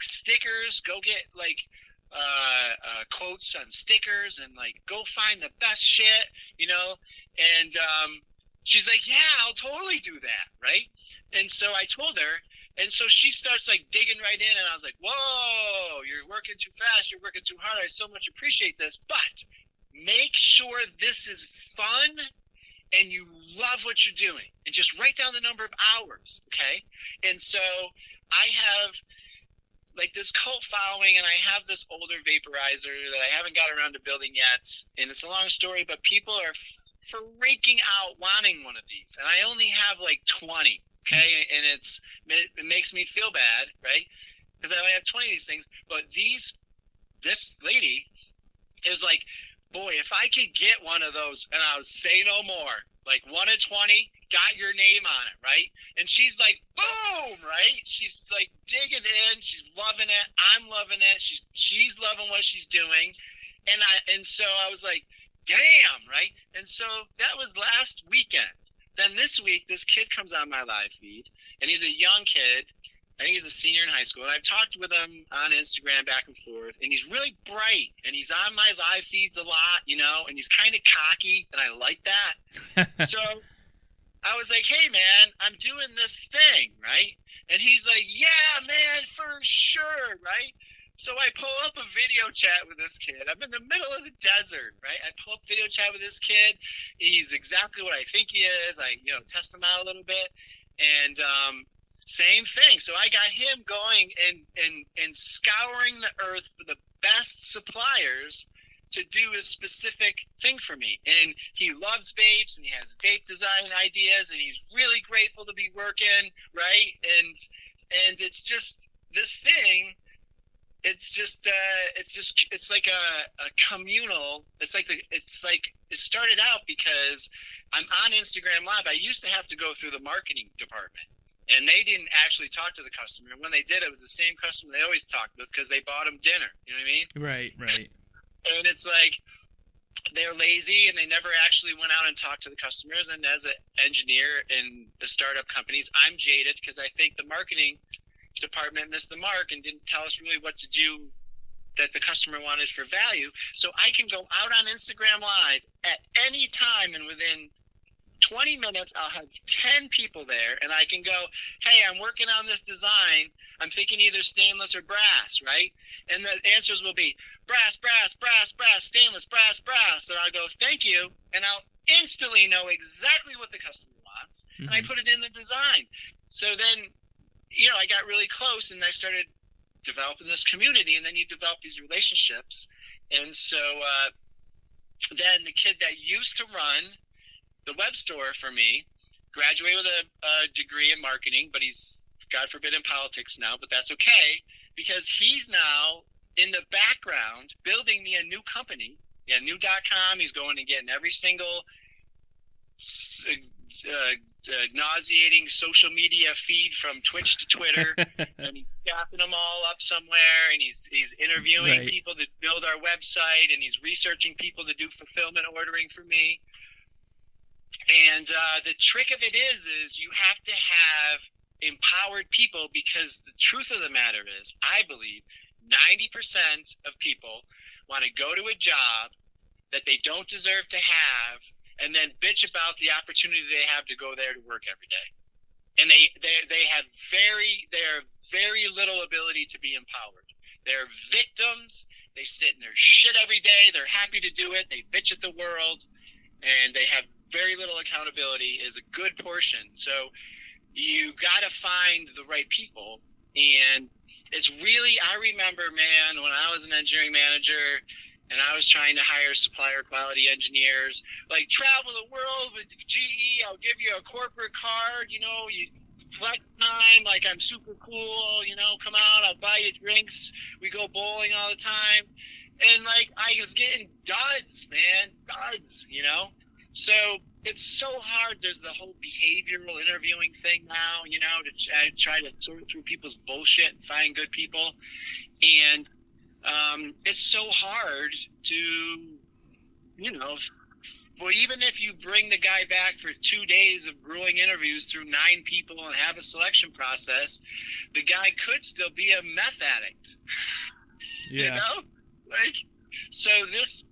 stickers, go get quotes on stickers, and go find the best shit, and she's like, yeah, I'll totally do that, right? And so I told her, and so she starts digging right in, and I was like, whoa, you're working too fast, you're working too hard, I so much appreciate this, but make sure this is fun and you love what you're doing, and just write down the number of hours, okay? And so I have this cult following, and I have this older vaporizer that I haven't got around to building yet, and it's a long story, but people are freaking out wanting one of these, and I only have 20, okay? And it makes me feel bad, right? Because I only have 20 of these things, but this lady is like, boy, if I could get one of those, and I'll say no more, 1 of 20, got your name on it, right? And she's like, boom, right? She's digging in, she's loving it, I'm loving it, she's loving what she's doing, and so I was like, damn, right? And so that was last weekend. Then this week, this kid comes on my live feed, and he's a young kid. I think he's a senior in high school, and I've talked with him on Instagram back and forth, and he's really bright, and he's on my live feeds a lot, and he's kind of cocky, and I like that. So I was like, hey, man, I'm doing this thing, right? And he's like, yeah, man, for sure, right? So I pull up a video chat with this kid. I'm in the middle of the desert, right? I pull up video chat with this kid. He's exactly what I think he is. I, test him out a little bit. And same thing. So I got him going and scouring the earth for the best suppliers to do a specific thing for me. And he loves vapes, and he has vape design ideas, and he's really grateful to be working, right? And it's just this thing. It's like a communal. It started out because I'm on Instagram Live. I used to have to go through the marketing department, and they didn't actually talk to the customer. And when they did, it was the same customer they always talked with because they bought them dinner. You know what I mean? Right. And it's like they're lazy and they never actually went out and talked to the customers. And as an engineer in the startup companies, I'm jaded because I think the marketing department missed the mark and didn't tell us really what to do that the customer wanted for value. So I can go out on Instagram Live at any time, and within 20 minutes I'll have 10 people there, and I can go, hey, I'm working on this design. I'm thinking either stainless or brass, right? And the answers will be brass, stainless, brass. And I'll go, thank you, and I'll instantly know exactly what the customer wants, and I put it in the design. So then I got really close, and I started developing this community, and then you develop these relationships. And so then the kid that used to run the web store for me graduated with a degree in marketing, but he's, God forbid, in politics now, but that's okay, because he's now in the background building me a new company, new.com. He's going and getting every single nauseating social media feed from Twitch to Twitter, and he's gapping them all up somewhere, and he's interviewing people to build our website, and he's researching people to do fulfillment ordering for me. And the trick of it is you have to have empowered people, because the truth of the matter is, I believe 90% of people want to go to a job that they don't deserve to have, and then bitch about the opportunity they have to go there to work every day. And they have very little ability to be empowered. They're victims. They sit in their shit every day. They're happy to do it. They bitch at the world, and they have very little accountability is a good portion. So you got to find the right people. And it's really, I remember, man, when I was an engineering manager and I was trying to hire supplier quality engineers, like, travel the world with GE, I'll give you a corporate card, you flex time, like I'm super cool, come out, I'll buy you drinks, we go bowling all the time. And like, I was getting duds, man, duds. So it's so hard. There's the whole behavioral interviewing thing now, to try to sort through people's bullshit and find good people. And it's so hard to, well, even if you bring the guy back for 2 days of grueling interviews through 9 people and have a selection process, the guy could still be a meth addict. Yeah. So this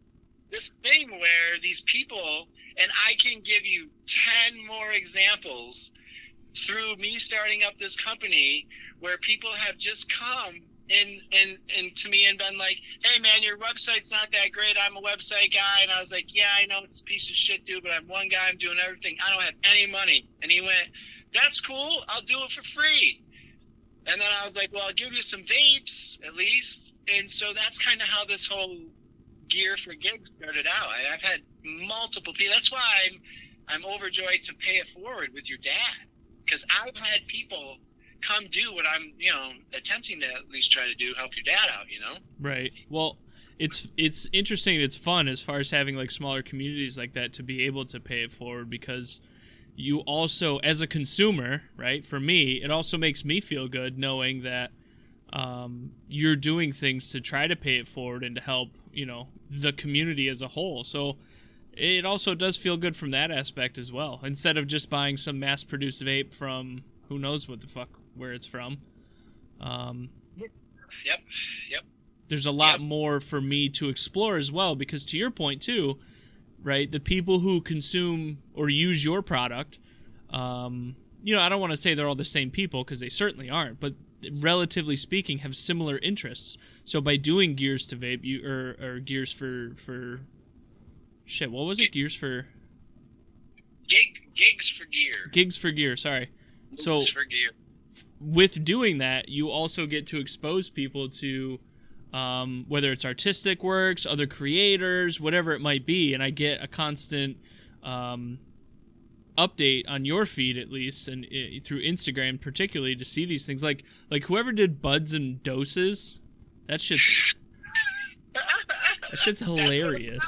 thing where these people, and I can give you 10 more examples through me starting up this company where people have just come and to me and been like, hey man, your website's not that great. I'm a website guy. And I was like, yeah, I know it's a piece of shit, dude, but I'm one guy. I'm doing everything. I don't have any money. And he went, that's cool. I'll do it for free. And then I was like, well, I'll give you some vapes at least. And so that's kind of how this whole gear for gigs started out. I've had multiple people. That's why I'm overjoyed to pay it forward with your dad, because I've had people come do what I'm, attempting to at least try to do, help your dad out, Right. Well, it's interesting. It's fun as far as having like smaller communities like that to be able to pay it forward, because you also, as a consumer, right, for me, it also makes me feel good knowing that you're doing things to try to pay it forward and to help, the community as a whole. So it also does feel good from that aspect as well, instead of just buying some mass-produced vape from who knows what the fuck where it's from. Yep. There's a lot more for me to explore as well, because to your point too, right, the people who consume or use your product, I don't want to say they're all the same people, because they certainly aren't, but relatively speaking, have similar interests. So by doing Gears to Vape, or Gears for shit, what was it? Gears for Gigs for Gear. Gigs for Gear. Sorry. So Gigs for Gear. With doing that, you also get to expose people to whether it's artistic works, other creators, whatever it might be, and I get a constant update on your feed, at least, and through Instagram particularly, to see these things. Like whoever did Buds and Doses, that shit's hilarious.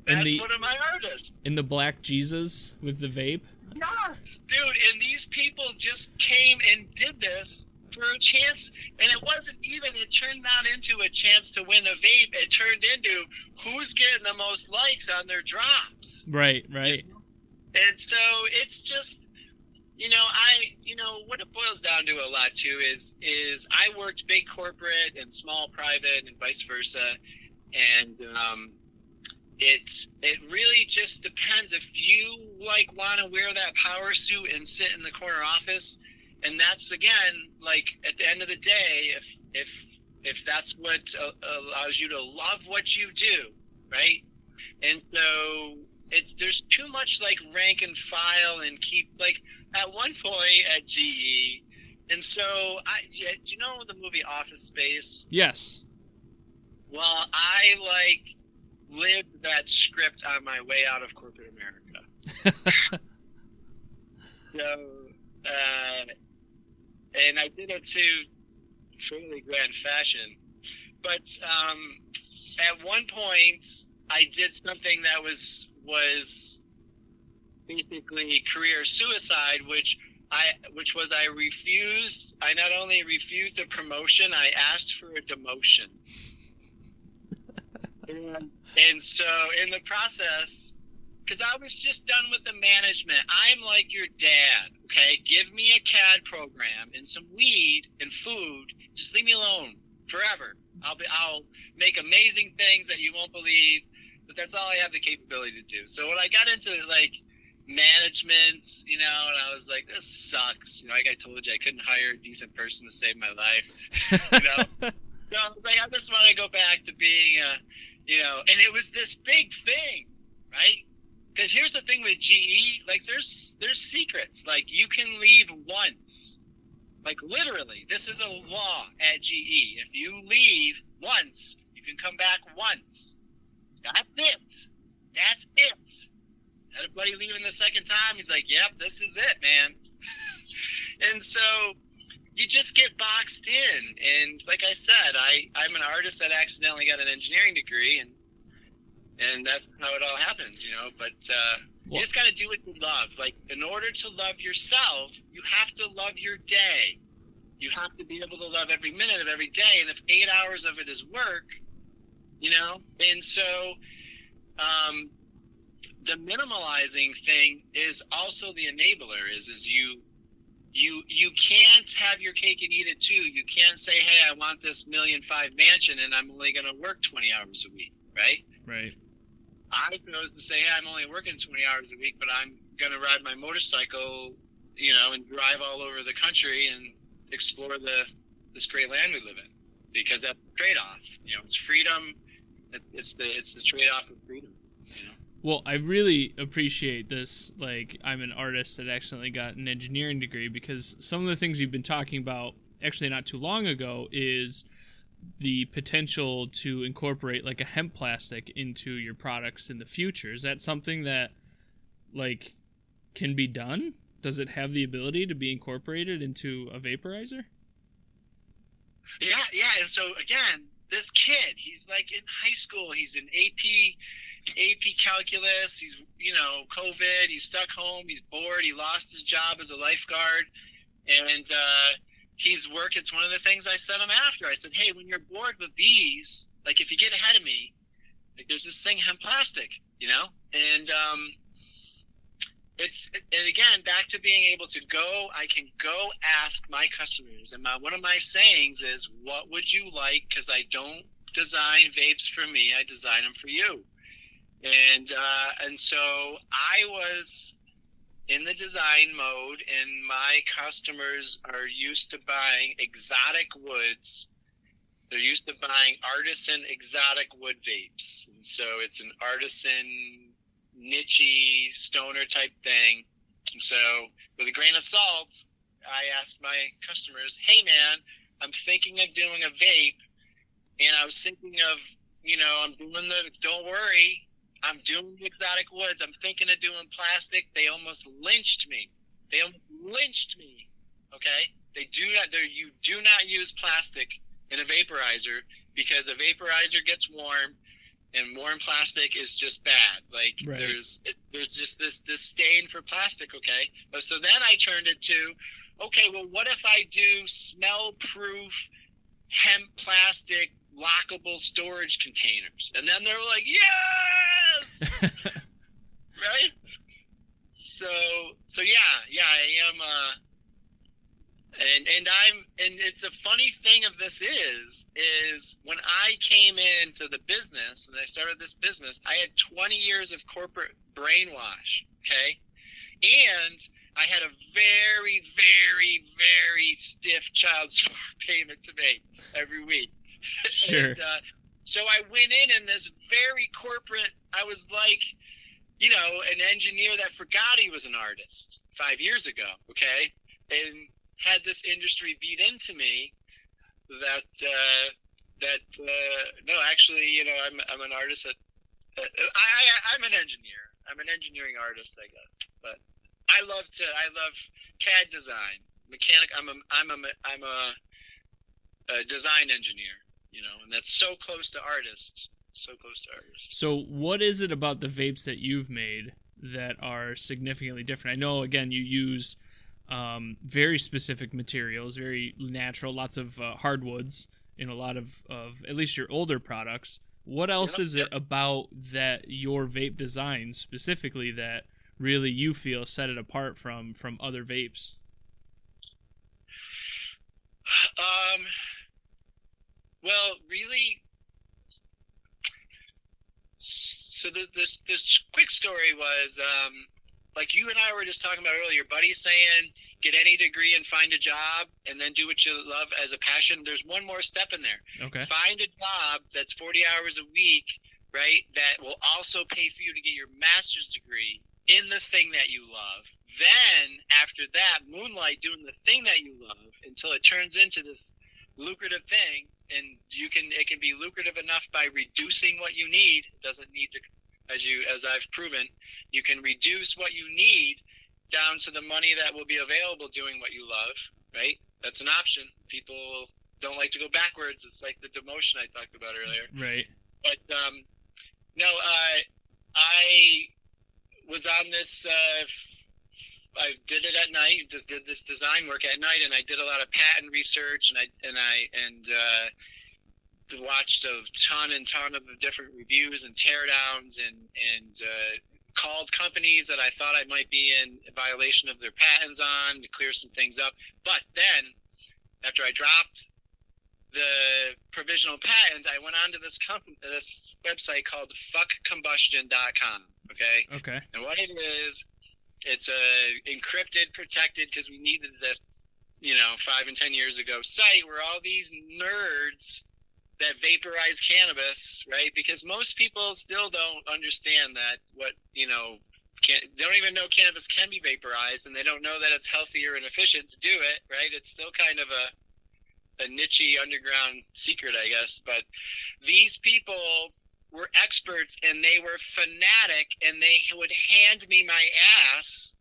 That's one of my artists. In the Black Jesus with the vape. Yes, dude, and these people just came and did this for a chance, and it turned not into a chance to win a vape. It turned into who's getting the most likes on their drops. Right. And so it's just, what it boils down to a lot too is I worked big corporate and small private and vice versa, and it really just depends if you want to wear that power suit and sit in the corner office, and that's again at the end of the day, if that's what allows you to love what you do, right? And so there's too much rank and file and keep at one point at GE, and so do you know the movie Office Space? Yes. Well, I lived that script on my way out of corporate America. So, and I did it to fairly grand fashion. But at one point, I did something that was basically career suicide, which was I not only refused a promotion, I asked for a demotion. And so in the process, because I was just done with the management, I'm like your dad, okay? Give me a CAD program and some weed and food. Just leave me alone forever. I'll make amazing things that you won't believe, but that's all I have the capability to do. So when I got into management, and I was like, this sucks. I told you I couldn't hire a decent person to save my life. So I just want to go back to being and it was this big thing, right? Because here's the thing with GE, there's secrets. You can leave once. Literally, this is a law at GE. If you leave once, you can come back once. That's it. Everybody leaving the second time, he's like, yep, this is it, man. And so you just get boxed in. And like I said, I'm an artist that accidentally got an engineering degree, and that's how it all happens, But you just got to do what you love. In order to love yourself, you have to love your day. You have to be able to love every minute of every day. And if 8 hours of it is work, and so the minimalizing thing is also the enabler. Is you can't have your cake and eat it too. You can't say, hey, I want this $1.5 million mansion and I'm only going to work 20 hours a week, right? Right. I chose to say, hey, I'm only working 20 hours a week, but I'm going to ride my motorcycle, and drive all over the country and explore this great land we live in, because that's the trade-off. It's freedom. It's the trade-off of freedom. Well, I really appreciate this. I'm an artist that accidentally got an engineering degree, because some of the things you've been talking about, actually not too long ago, is the potential to incorporate a hemp plastic into your products in the future. Is that something that can be done? Does it have the ability to be incorporated into a vaporizer? Yeah. And so again, this kid, he's in high school. He's in AP calculus. He's COVID. He's stuck home. He's bored. He lost his job as a lifeguard, and he's work. It's one of the things I sent him after. I said, hey, when you're bored with these, if you get ahead of me, there's this thing, hemp plastic, and and again, back to being able to go, I can go ask my customers, and one of my sayings is, what would you like? Because I don't design vapes for me, I design them for you. And so I was in the design mode, and my customers are used to buying exotic woods. They're used to buying artisan exotic wood vapes. And so it's an artisan, niche-y, stoner type thing. And so with a grain of salt, I asked my customers, hey man, I'm thinking of doing a vape. And I was thinking of, don't worry, I'm doing the exotic woods. I'm thinking of doing plastic. They almost lynched me. Okay? You do not use plastic in a vaporizer, because a vaporizer gets warm, and warm plastic is just bad. Like, right. There's just this disdain for plastic, okay? So then I turned it to, okay, well, what if I do smell-proof hemp plastic lockable storage containers? And then they're like, yes! Right? So yeah, I am, and it's a funny thing of this is when I came into the business and I started this business, I had 20 years of corporate brainwash, okay? And I had a very, very, very stiff child support payment to make every week. Sure. And, so I went in this very corporate, I was like, an engineer that forgot he was an artist 5 years ago, okay? And had this industry beat into me that no, actually, I'm an artist. I'm an engineer. I'm an engineering artist, I guess. But I love CAD design, mechanic. I'm a design engineer, and that's so close to artists. So what is it about the vapes that you've made that are significantly different? I know, again, you use very specific materials, very natural, lots of hardwoods in a lot of at least your older products. What else is it about that your vape designs specifically that really you feel set it apart from other vapes? Well, really, so this quick story was, like you and I were just talking about earlier, buddy saying, get any degree and find a job and then do what you love as a passion. There's one more step in there. Okay. Find a job that's 40 hours a week, right? That will also pay for you to get your master's degree in the thing that you love. Then after that, moonlight doing the thing that you love until it turns into this lucrative thing. And it can be lucrative enough by reducing what you need. It doesn't need to, as I've proven, you can reduce what you need down to the money that will be available doing what you love, right? That's an option. People don't like to go backwards. It's like the demotion I talked about earlier. Right. But I was on this, I did it at night, just did this design work at night, and I did a lot of patent research, and I watched a ton of the different reviews and teardowns and called companies that I thought I might be in violation of their patents on to clear some things up. But then after I dropped the provisional patent, I went onto this website called fuckcombustion.com. Okay. And what it is, it's a encrypted, protected, because we needed this, 5 and 10 years ago, site where all these nerds that vaporize cannabis, right? Because most people still don't understand that don't even know cannabis can be vaporized, and they don't know that it's healthier and efficient to do it, right? It's still kind of a niche-y underground secret, I guess. But these people were experts, and they were fanatic, and they would hand me my ass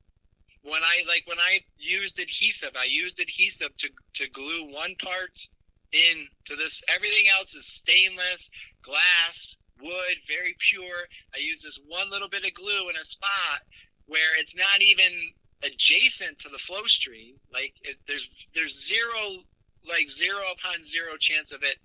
when I used adhesive. I used adhesive to glue one part into this. Everything else is stainless, glass, wood, very pure. I use this one little bit of glue in a spot where it's not even adjacent to the flow stream. There's zero upon zero chance of it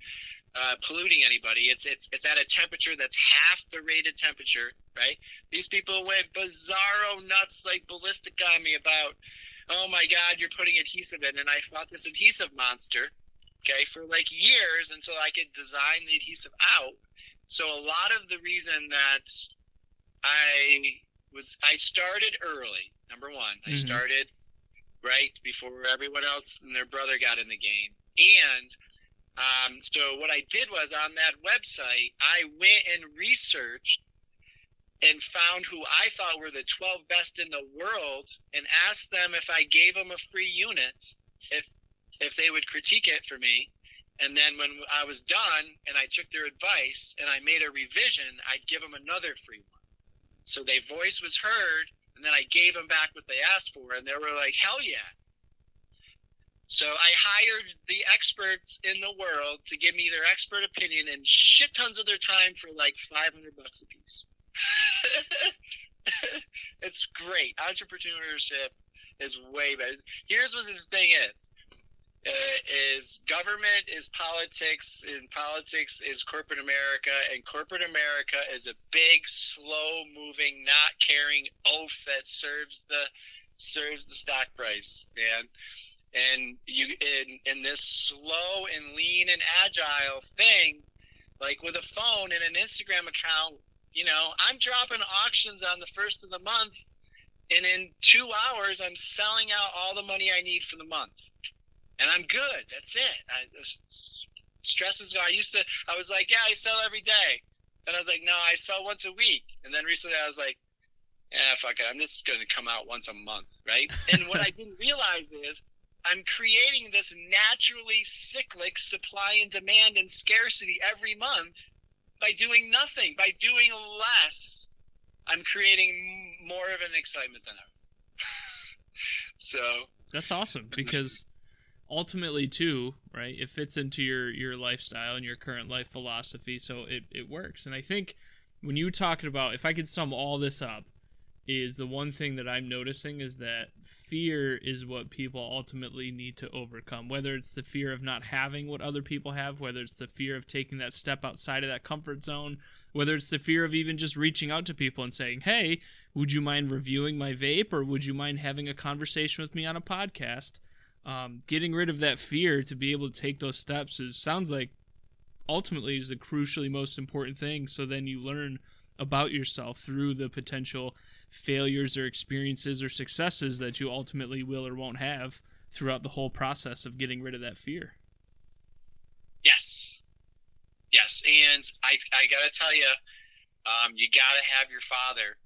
polluting anybody. It's at a temperature that's half the rated temperature, right? These people went bizarro nuts, like ballistic on me about, oh my God, you're putting adhesive in. And I fought this adhesive monster, okay, for years until I could design the adhesive out. So a lot of the reason that I started early, Number one, I started right before everyone else and their brother got in the game. And so what I did was, on that website, I went and researched and found who I thought were the 12 best in the world and asked them if I gave them a free unit, if they would critique it for me. And then when I was done and I took their advice and I made a revision, I'd give them another free one. So their voice was heard, and then I gave them back what they asked for, and they were like, hell yeah. So I hired the experts in the world to give me their expert opinion and shit tons of their time for like $500 a piece. It's great. Entrepreneurship is way better. Here's what the thing is government is politics, and politics is corporate America, and corporate America is a big, slow moving, not caring oaf that serves the stock price, man. And you in this slow and lean and agile thing, like with a phone and an Instagram account, you know, I'm dropping auctions on the first of the month, and in 2 hours I'm selling out all the money I need for the month. And I'm good. That's it. Stress is gone. I was like, yeah, I sell every day. Then I was like, no, I sell once a week. And then recently I was like, yeah, fuck it. I'm just going to come out once a month, right? And what I didn't realize is I'm creating this naturally cyclic supply and demand and scarcity every month by doing nothing, by doing less. I'm creating more of an excitement than ever. So that's awesome, because ultimately too, right, it fits into your lifestyle and your current life philosophy, so it works. And I think when you talking about, if I could sum all this up, is the one thing that I'm noticing is that fear is what people ultimately need to overcome, whether it's the fear of not having what other people have, whether it's the fear of taking that step outside of that comfort zone, whether it's the fear of even just reaching out to people and saying, hey, would you mind reviewing my vape, or would you mind having a conversation with me on a podcast? Getting rid of that fear to be able to take those steps sounds like ultimately is the crucially most important thing. So then you learn about yourself through the potential failures or experiences or successes that you ultimately will or won't have throughout the whole process of getting rid of that fear. Yes. And I gotta tell you, you gotta have your father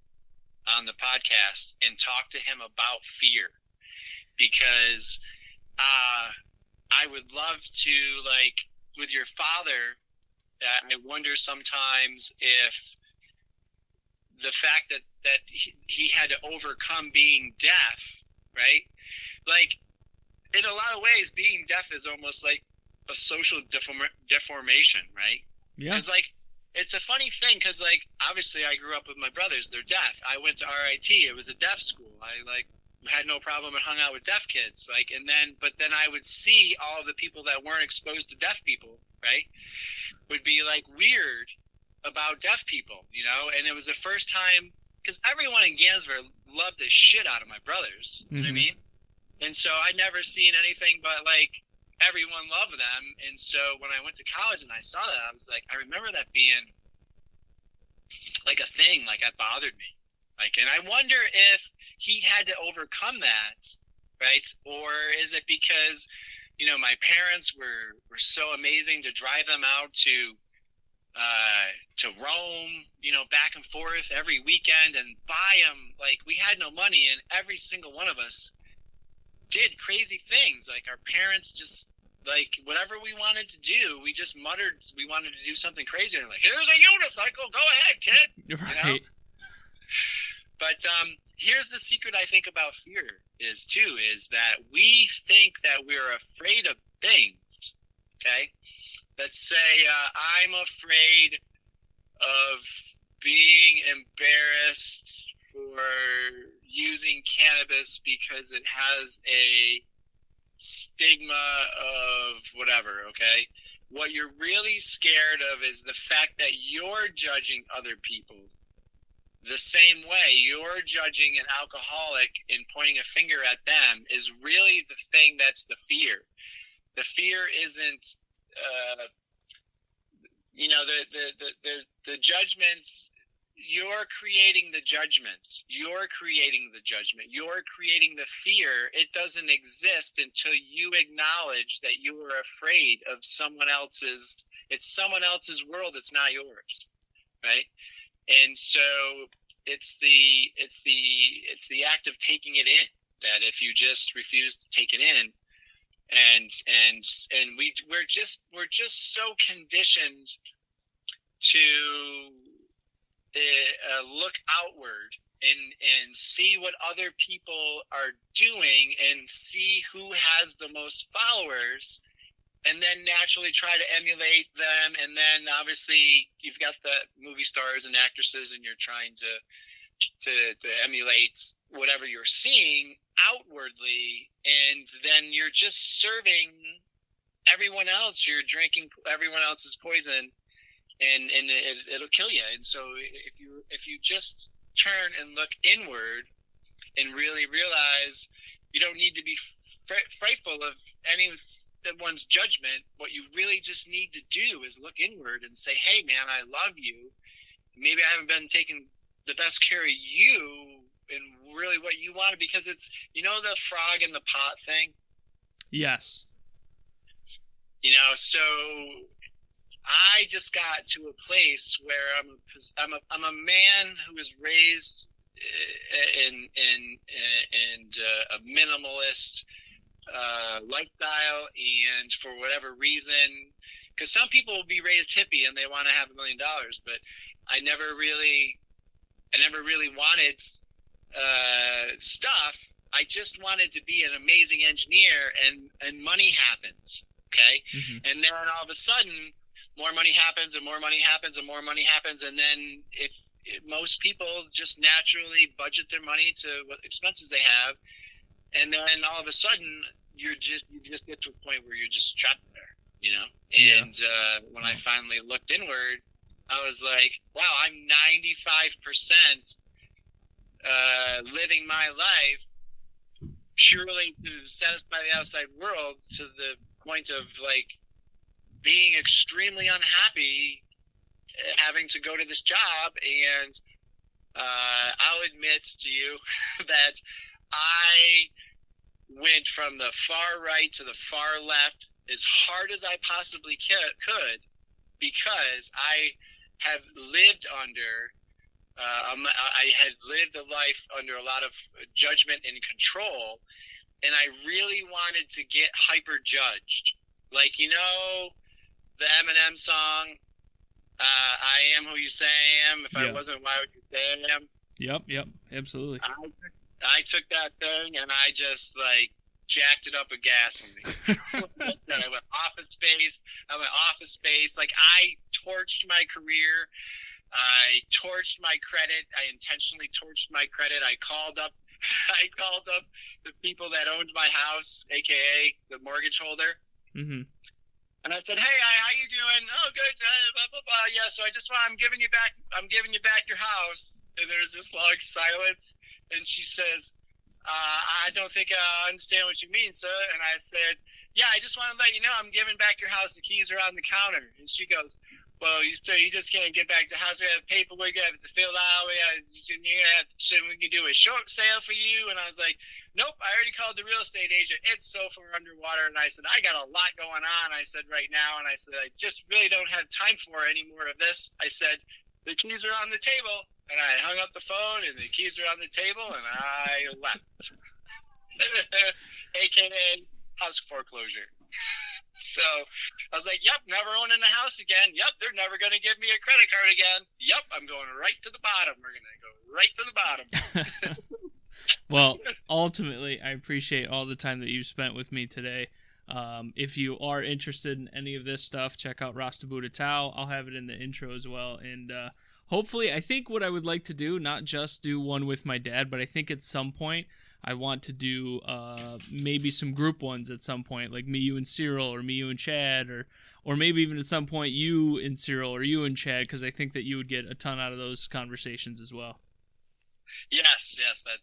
on the podcast and talk to him about fear, because I would love to, like, with your father, I wonder sometimes if the fact that he had to overcome being deaf, right? Like, in a lot of ways, being deaf is almost like a social deformation, right? Yeah. Because, like, it's a funny thing, because, like, obviously I grew up with my brothers. They're deaf. I went to RIT. It was a deaf school. I, like, had no problem and hung out with deaf kids. Like, but then I would see all the people that weren't exposed to deaf people, right, would be, like, weird about deaf people, you know? And it was the first time, because everyone in Gansver loved the shit out of my brothers, you know what I mean? And so I'd never seen anything but, like, everyone loved them. And so when I went to college and I saw that, I was like, I remember that being like a thing, like, that bothered me. Like, and I wonder if he had to overcome that, right? Or is it because, you know, my parents were so amazing to drive them out to Rome, you know, back and forth every weekend and buy them. Like, we had no money, and every single one of us did crazy things. Like, our parents just, like, whatever we wanted to do, we just muttered we wanted to do something crazy. And like, here's a unicycle, go ahead, kid. Right. You know? But here's the secret, I think, about fear is that we think that we're afraid of things, okay? Let's say I'm afraid of being embarrassed for using cannabis because it has a stigma of whatever, okay? What you're really scared of is the fact that you're judging other people the same way. You're judging an alcoholic and pointing a finger at them is really the thing that's the fear. The fear isn't, you know, the judgments you're creating the judgment. You're creating the judgment. You're creating the fear. It doesn't exist until you acknowledge that you are afraid of someone else's. It's someone else's world. It's not yours, right? And so it's the act of taking it in. That if you just refuse to take it in, and we're just so conditioned to look outward and see what other people are doing and see who has the most followers, and then naturally try to emulate them. And then obviously you've got the movie stars and actresses, and you're trying to emulate whatever you're seeing outwardly, and then you're just serving everyone else. You're drinking everyone else's poison, and it'll kill you. And so if you just turn and look inward and really realize you don't need to be frightful of anyone's judgment, what you really just need to do is look inward and say, hey man, I love you. Maybe I haven't been taking the best care of you and really what you wanted, because it's, you know, the frog in the pot thing. Yes. You know, so I just got to a place where I'm a man who was raised in a minimalist lifestyle, and for whatever reason, because some people will be raised hippie and they want to have $1 million, but I never really wanted stuff. I just wanted to be an amazing engineer, and money happens. Okay. Mm-hmm. And then all of a sudden more money happens, and more money happens, and more money happens. And then if most people just naturally budget their money to what expenses they have. And then all of a sudden you just get to a point where you're just trapped there, you know? And when I finally looked inward, I was like, wow, I'm 95% living my life purely to satisfy the outside world, to the point of like being extremely unhappy having to go to this job. And I'll admit to you that I went from the far right to the far left as hard as I possibly could, because I have lived under I had lived a life under a lot of judgment and control, and I really wanted to get hyper judged. Like, you know, the Eminem song, I am who you say I am. If I wasn't, why would you say I am? Yep, absolutely. I took that thing and I just like jacked it up with gas on me. I went office space. Like, I torched my career. I torched my credit. I intentionally torched my credit. I called up the people that owned my house, aka the mortgage holder. Mm-hmm. And I said, "Hey, how you doing? Oh, good. Blah blah blah. Yeah. So I'm giving you back your house." And there's this long silence, and she says, "I don't think I understand what you mean, sir." And I said, "Yeah, I just want to let you know I'm giving back your house. The keys are on the counter." And she goes, "Well, you just can't get back the house. We have paperwork. We have to fill out. We can do a short sale for you." And I was like, "Nope, I already called the real estate agent. It's so far underwater." And I said, "I got a lot going on." I said, "Right now." And I said, "I just really don't have time for any more of this." I said, "The keys are on the table." And I hung up the phone, and the keys are on the table, and I left. AKA house foreclosure. So I was like, "Yep, never owning a house again. Yep, they're never going to give me a credit card again. Yep, I'm going right to the bottom. We're going to go right to the bottom." Well, ultimately, I appreciate all the time that you've spent with me today. If you are interested in any of this stuff, check out Rasta Buddha Tao. I'll have it in the intro as well. And hopefully, I think what I would like to do, not just do one with my dad, but I think at some point I want to do maybe some group ones at some point, like me, you, and Cyril, or me, you, and Chad, or maybe even at some point you and Cyril, or you and Chad, because I think that you would get a ton out of those conversations as well. Yes, that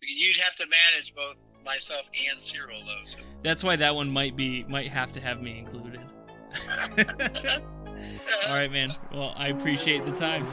you'd have to manage both myself and Cyril, though. So. That's why that one might have to have me included. All right, man. Well, I appreciate the time.